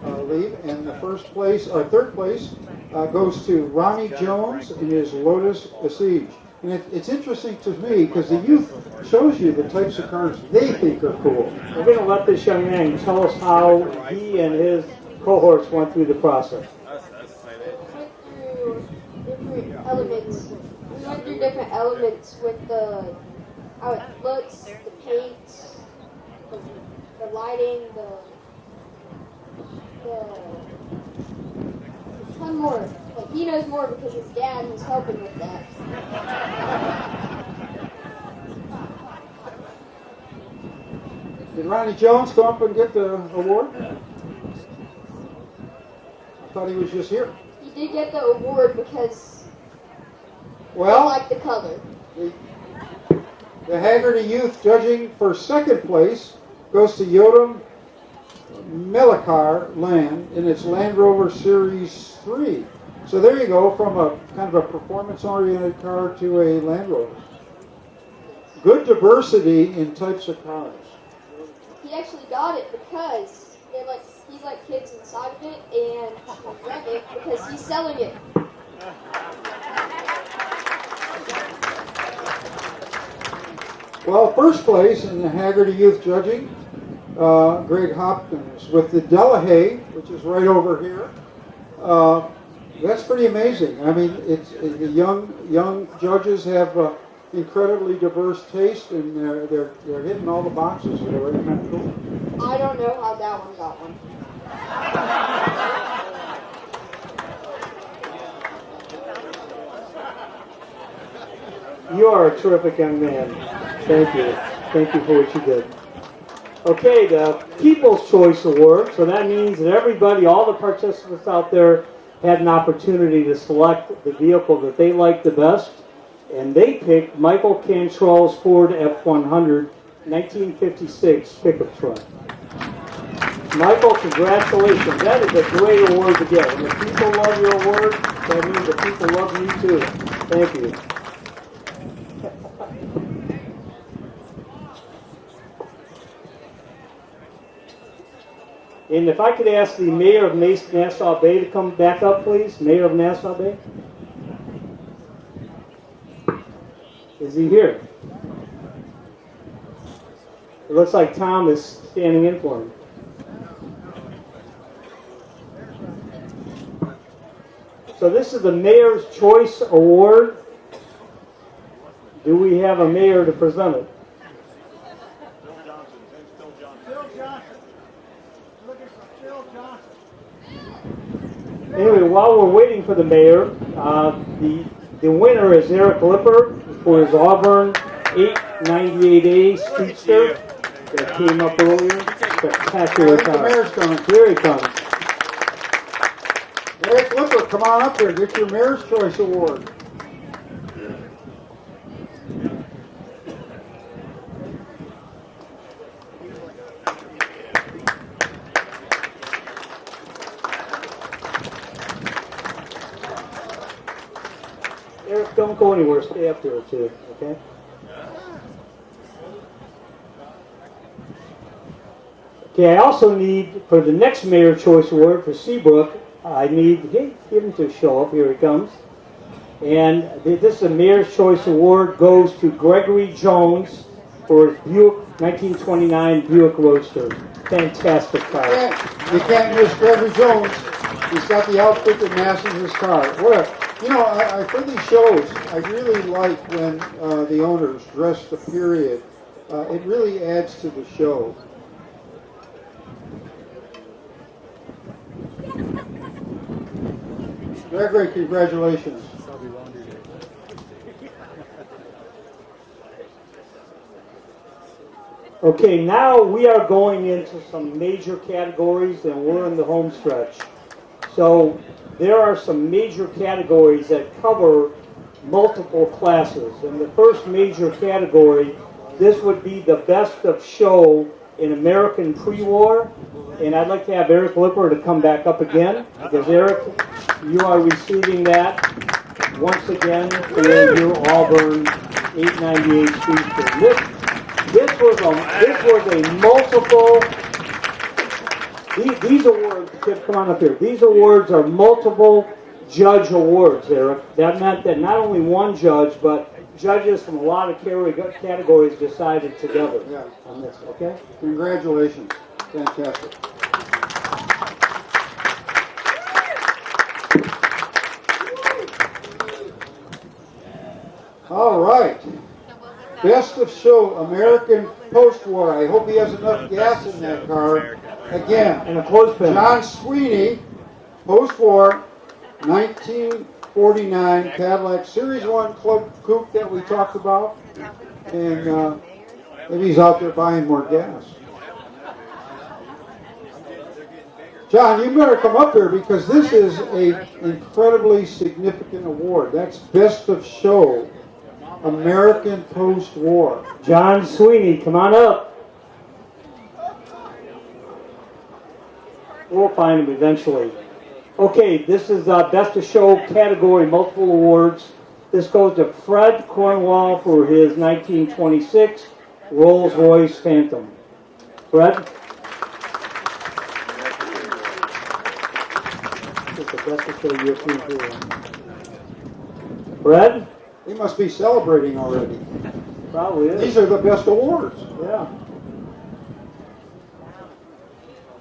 leave. And the third place goes to Ronnie Jones in his Lotus Exige. And it's interesting to me because the youth shows you the types of cars they think are cool. We're going to let this young man tell us how he and his cohorts went through the process. elements. We went through different elements with the how it looks, the paint, the lighting, a ton more. But he knows more because his dad was helping with that. Did Ronnie Jones come up and get the award? I thought he was just here. He did get the award because he Well, liked the color. the Haggerty Youth judging for second place goes to Yotam Melikar Land in its Land Rover Series 3. So there you go, from a kind of a performance-oriented car to a Land Rover. Good diversity in types of cars. He actually got it because he's like kids inside of it, and he read it because he's selling it. Well, first place in the Haggerty Youth judging, Greg Hopkins with the Delahaye, which is right over here. That's pretty amazing. I mean, the young judges have incredibly diverse taste, and they're hitting all the boxes. So they're really kind of cool. I don't know how that one got one. You are a terrific young man. Thank you. Thank you for what you did. Okay, the People's Choice Award. So that means that everybody, all the participants out there, had an opportunity to select the vehicle that they liked the best. And they picked Michael Cantrell's Ford F-100 1956 pickup truck. Michael, congratulations. That is a great award to get. When the people love your award, that means the people love you too. Thank you. And if I could ask the mayor of Nassau Bay to come back up, please. Mayor of Nassau Bay. Is he here? It looks like Tom is standing in for him. So this is the Mayor's Choice Award. Do we have a mayor to present it? Anyway, while we're waiting for the mayor, the winner is Eric Lipper for his Auburn 898A Speedster that came up earlier. Spectacular car. The mayor's coming. Here he comes. Eric Lipper, come on up here. Get your Mayor's Choice Award. Eric, don't go anywhere. Stay up there too, okay? Okay, I also need, for the next Mayor Choice Award for Seabrook, I need, hey, get him to show up. Here he comes. And this is a Mayor's Choice Award goes to Gregory Jones for his Buick 1929 Buick Roadster. Fantastic car. You can't miss Gregory Jones. He's got the outfit that matches his car. You know, for these shows, I really like when the owners dress the period. It really adds to the show. Gregory, congratulations. Okay, now we are going into some major categories, and we're in the home stretch. So there are some major categories that cover multiple classes. And the first major category, this would be the best of show in American pre-war. And I'd like to have Eric Lipper to come back up again, because Eric, you are receiving that once again for your Auburn 898 Speedster. This was a multiple. These awards, Chip, come on up here. These awards are multiple judge awards, Eric. That meant that not only one judge, but judges from a lot of categories decided together on this. Okay. Congratulations. Fantastic. right. Best of show, American post-war. I hope he has enough gas in that car. Again, And a clothespin. John Sweeney, post-war, 1949 Cadillac Series 1 Club Coupe that we talked about. And maybe he's out there buying more gas. John, you better come up here because this is an incredibly significant award. That's Best of Show, American Post-War. John Sweeney, come on up. We'll find him eventually. Okay, this is Best of Show category, multiple awards. This goes to Fred Cornwall for his 1926 Rolls-Royce Phantom. Fred? This is the Best of Show European Tour. Fred? They must be celebrating already. Probably is. These are the best awards. Yeah.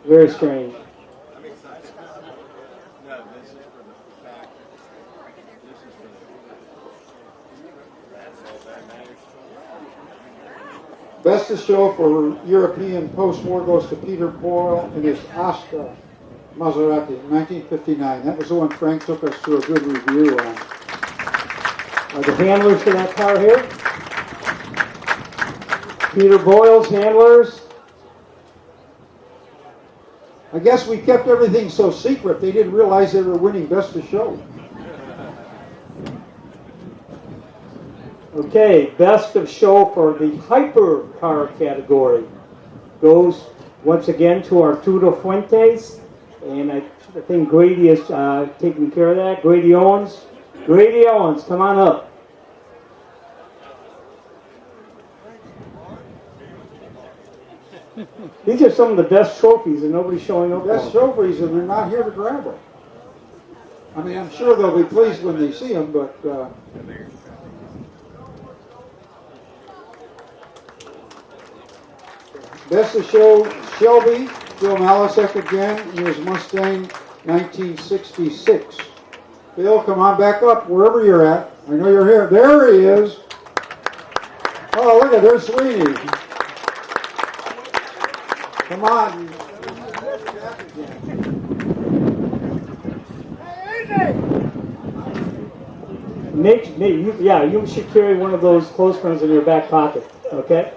Very strange. Best of Show for European post-war goes to Peter Boyle and his Asta Maserati, 1959. That was the one Frank took us through a good review on. Are the handlers for that car here? Peter Boyle's handlers. I guess we kept everything so secret they didn't realize they were winning Best of Show. Okay, Best of Show for the hypercar category goes once again to Arturo Fuentes, and I think Grady is taking care of that. Grady Owens. Grady Owens, come on up. These are some of the best trophies, and nobody's showing up. Best trophies, and they're not here to grab them. I mean, I'm sure they'll be pleased when they see them, but Best of Show, Shelby, Bill Malasek again, in his Mustang 1966. Bill, come on back up, wherever you're at. I know you're here. There he is. Oh, look at, there's Sweeney. Come on. You should carry one of those clothespins in your back pocket, okay?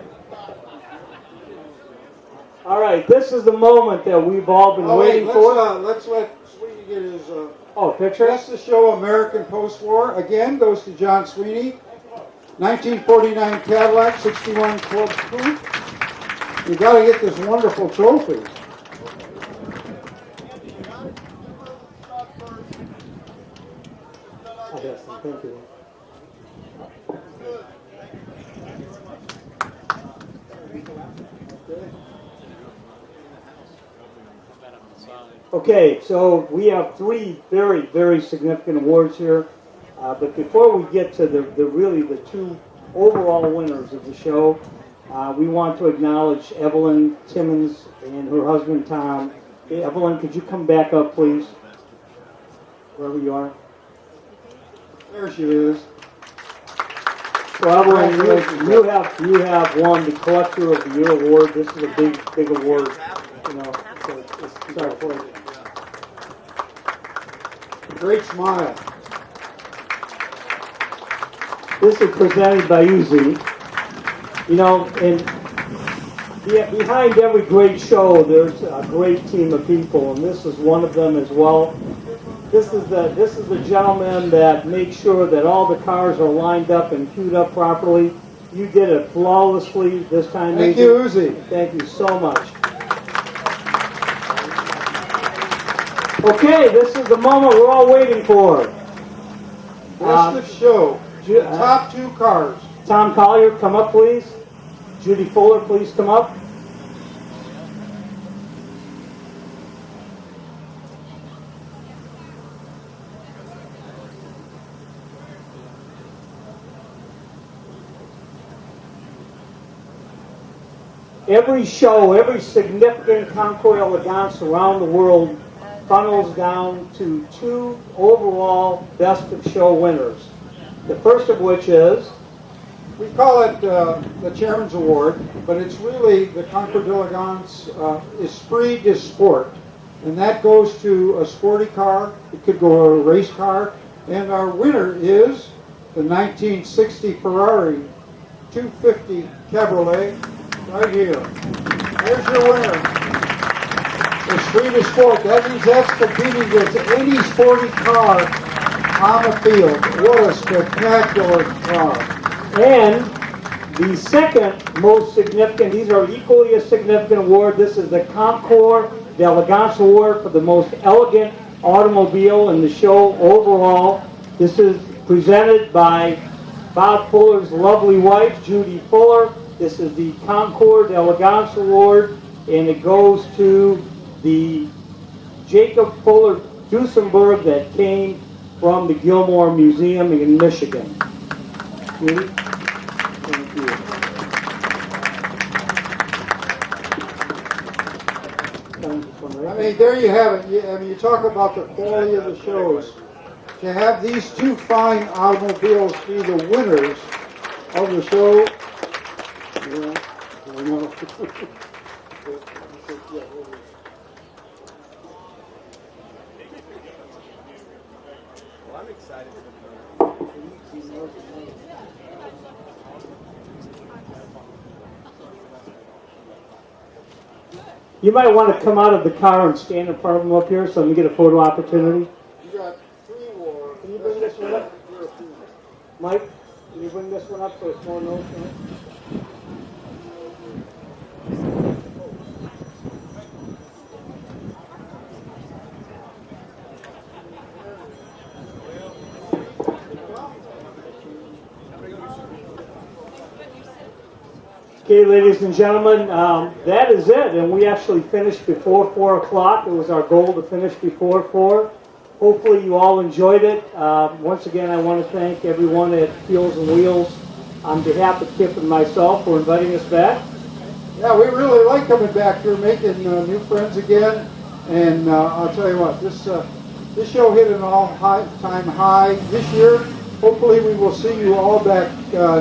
All right, this is the moment that we've all been waiting for. Let's let Sweeney get his picture. Best of Show American Post-War. Again, goes to John Sweeney. 1949 Cadillac, 61 Club Coupe. You got to get this wonderful trophy. Yes, thank you. Okay, so we have three very, very significant awards here. But before we get to the two overall winners of the show, we want to acknowledge Evelyn Timmons and her husband Tom. Hey, Evelyn, could you come back up, please? Wherever you are. There she is. So Evelyn, you have won the Collector of the Year award. This is a big award. You know, so it's our pleasure. Great smile. This is presented by Uzi. You know, and behind every great show, there's a great team of people, and this is one of them as well. This is the gentleman that makes sure that all the cars are lined up and queued up properly. You did it flawlessly this time. Thank you, Uzi. Thank you so much. Okay, this is the moment we're all waiting for. Best of Show. The top two cars. Tom Collier, come up, please. Judy Fuller, please come up. Every show, every significant concours elegance around the world funnels down to two overall Best of Show winners. The first of which is we call it the Chairman's Award, but it's really the Concours d'Elegance Esprit de Sport. And that goes to a sporty car. It could go to a race car. And our winner is the 1960 Ferrari 250 Cabriolet right here. There's your winner. Esprit de Sport. That means that's competing with any sporty car on the field. What a spectacular car. And the second most significant, these are equally a significant award. This is the Concours d'Elegance Award for the most elegant automobile in the show overall. This is presented by Bob Fuller's lovely wife, Judy Fuller. This is the Concours d'Elegance Award, and it goes to the Jacob Fuller Duesenberg that came from the Gilmore Museum in Michigan. Judy? Thank you. I mean, there you have it. I mean, you talk about the quality of the shows. To have these two fine automobiles be the winners of the show, I know. Well, I'm excited for You might want to come out of the car and stand in front of them up here so we get a photo opportunity. You got 3 more. Can you bring this one up? Mike, can you bring this one up so it's more noticeable? Okay, ladies and gentlemen, that is it, and we actually finished before 4 o'clock. It was our goal to finish before 4. Hopefully you all enjoyed it. Once again, I want to thank everyone at Keels and Wheels on behalf of Kip and myself for inviting us back. Yeah, we really like coming back here, making new friends again. And I'll tell you what, this show hit an all-time high this year. Hopefully we will see you all back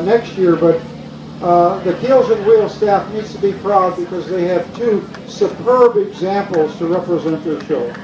next year, but the Keels and Wheels staff needs to be proud because they have 2 superb examples to represent their show.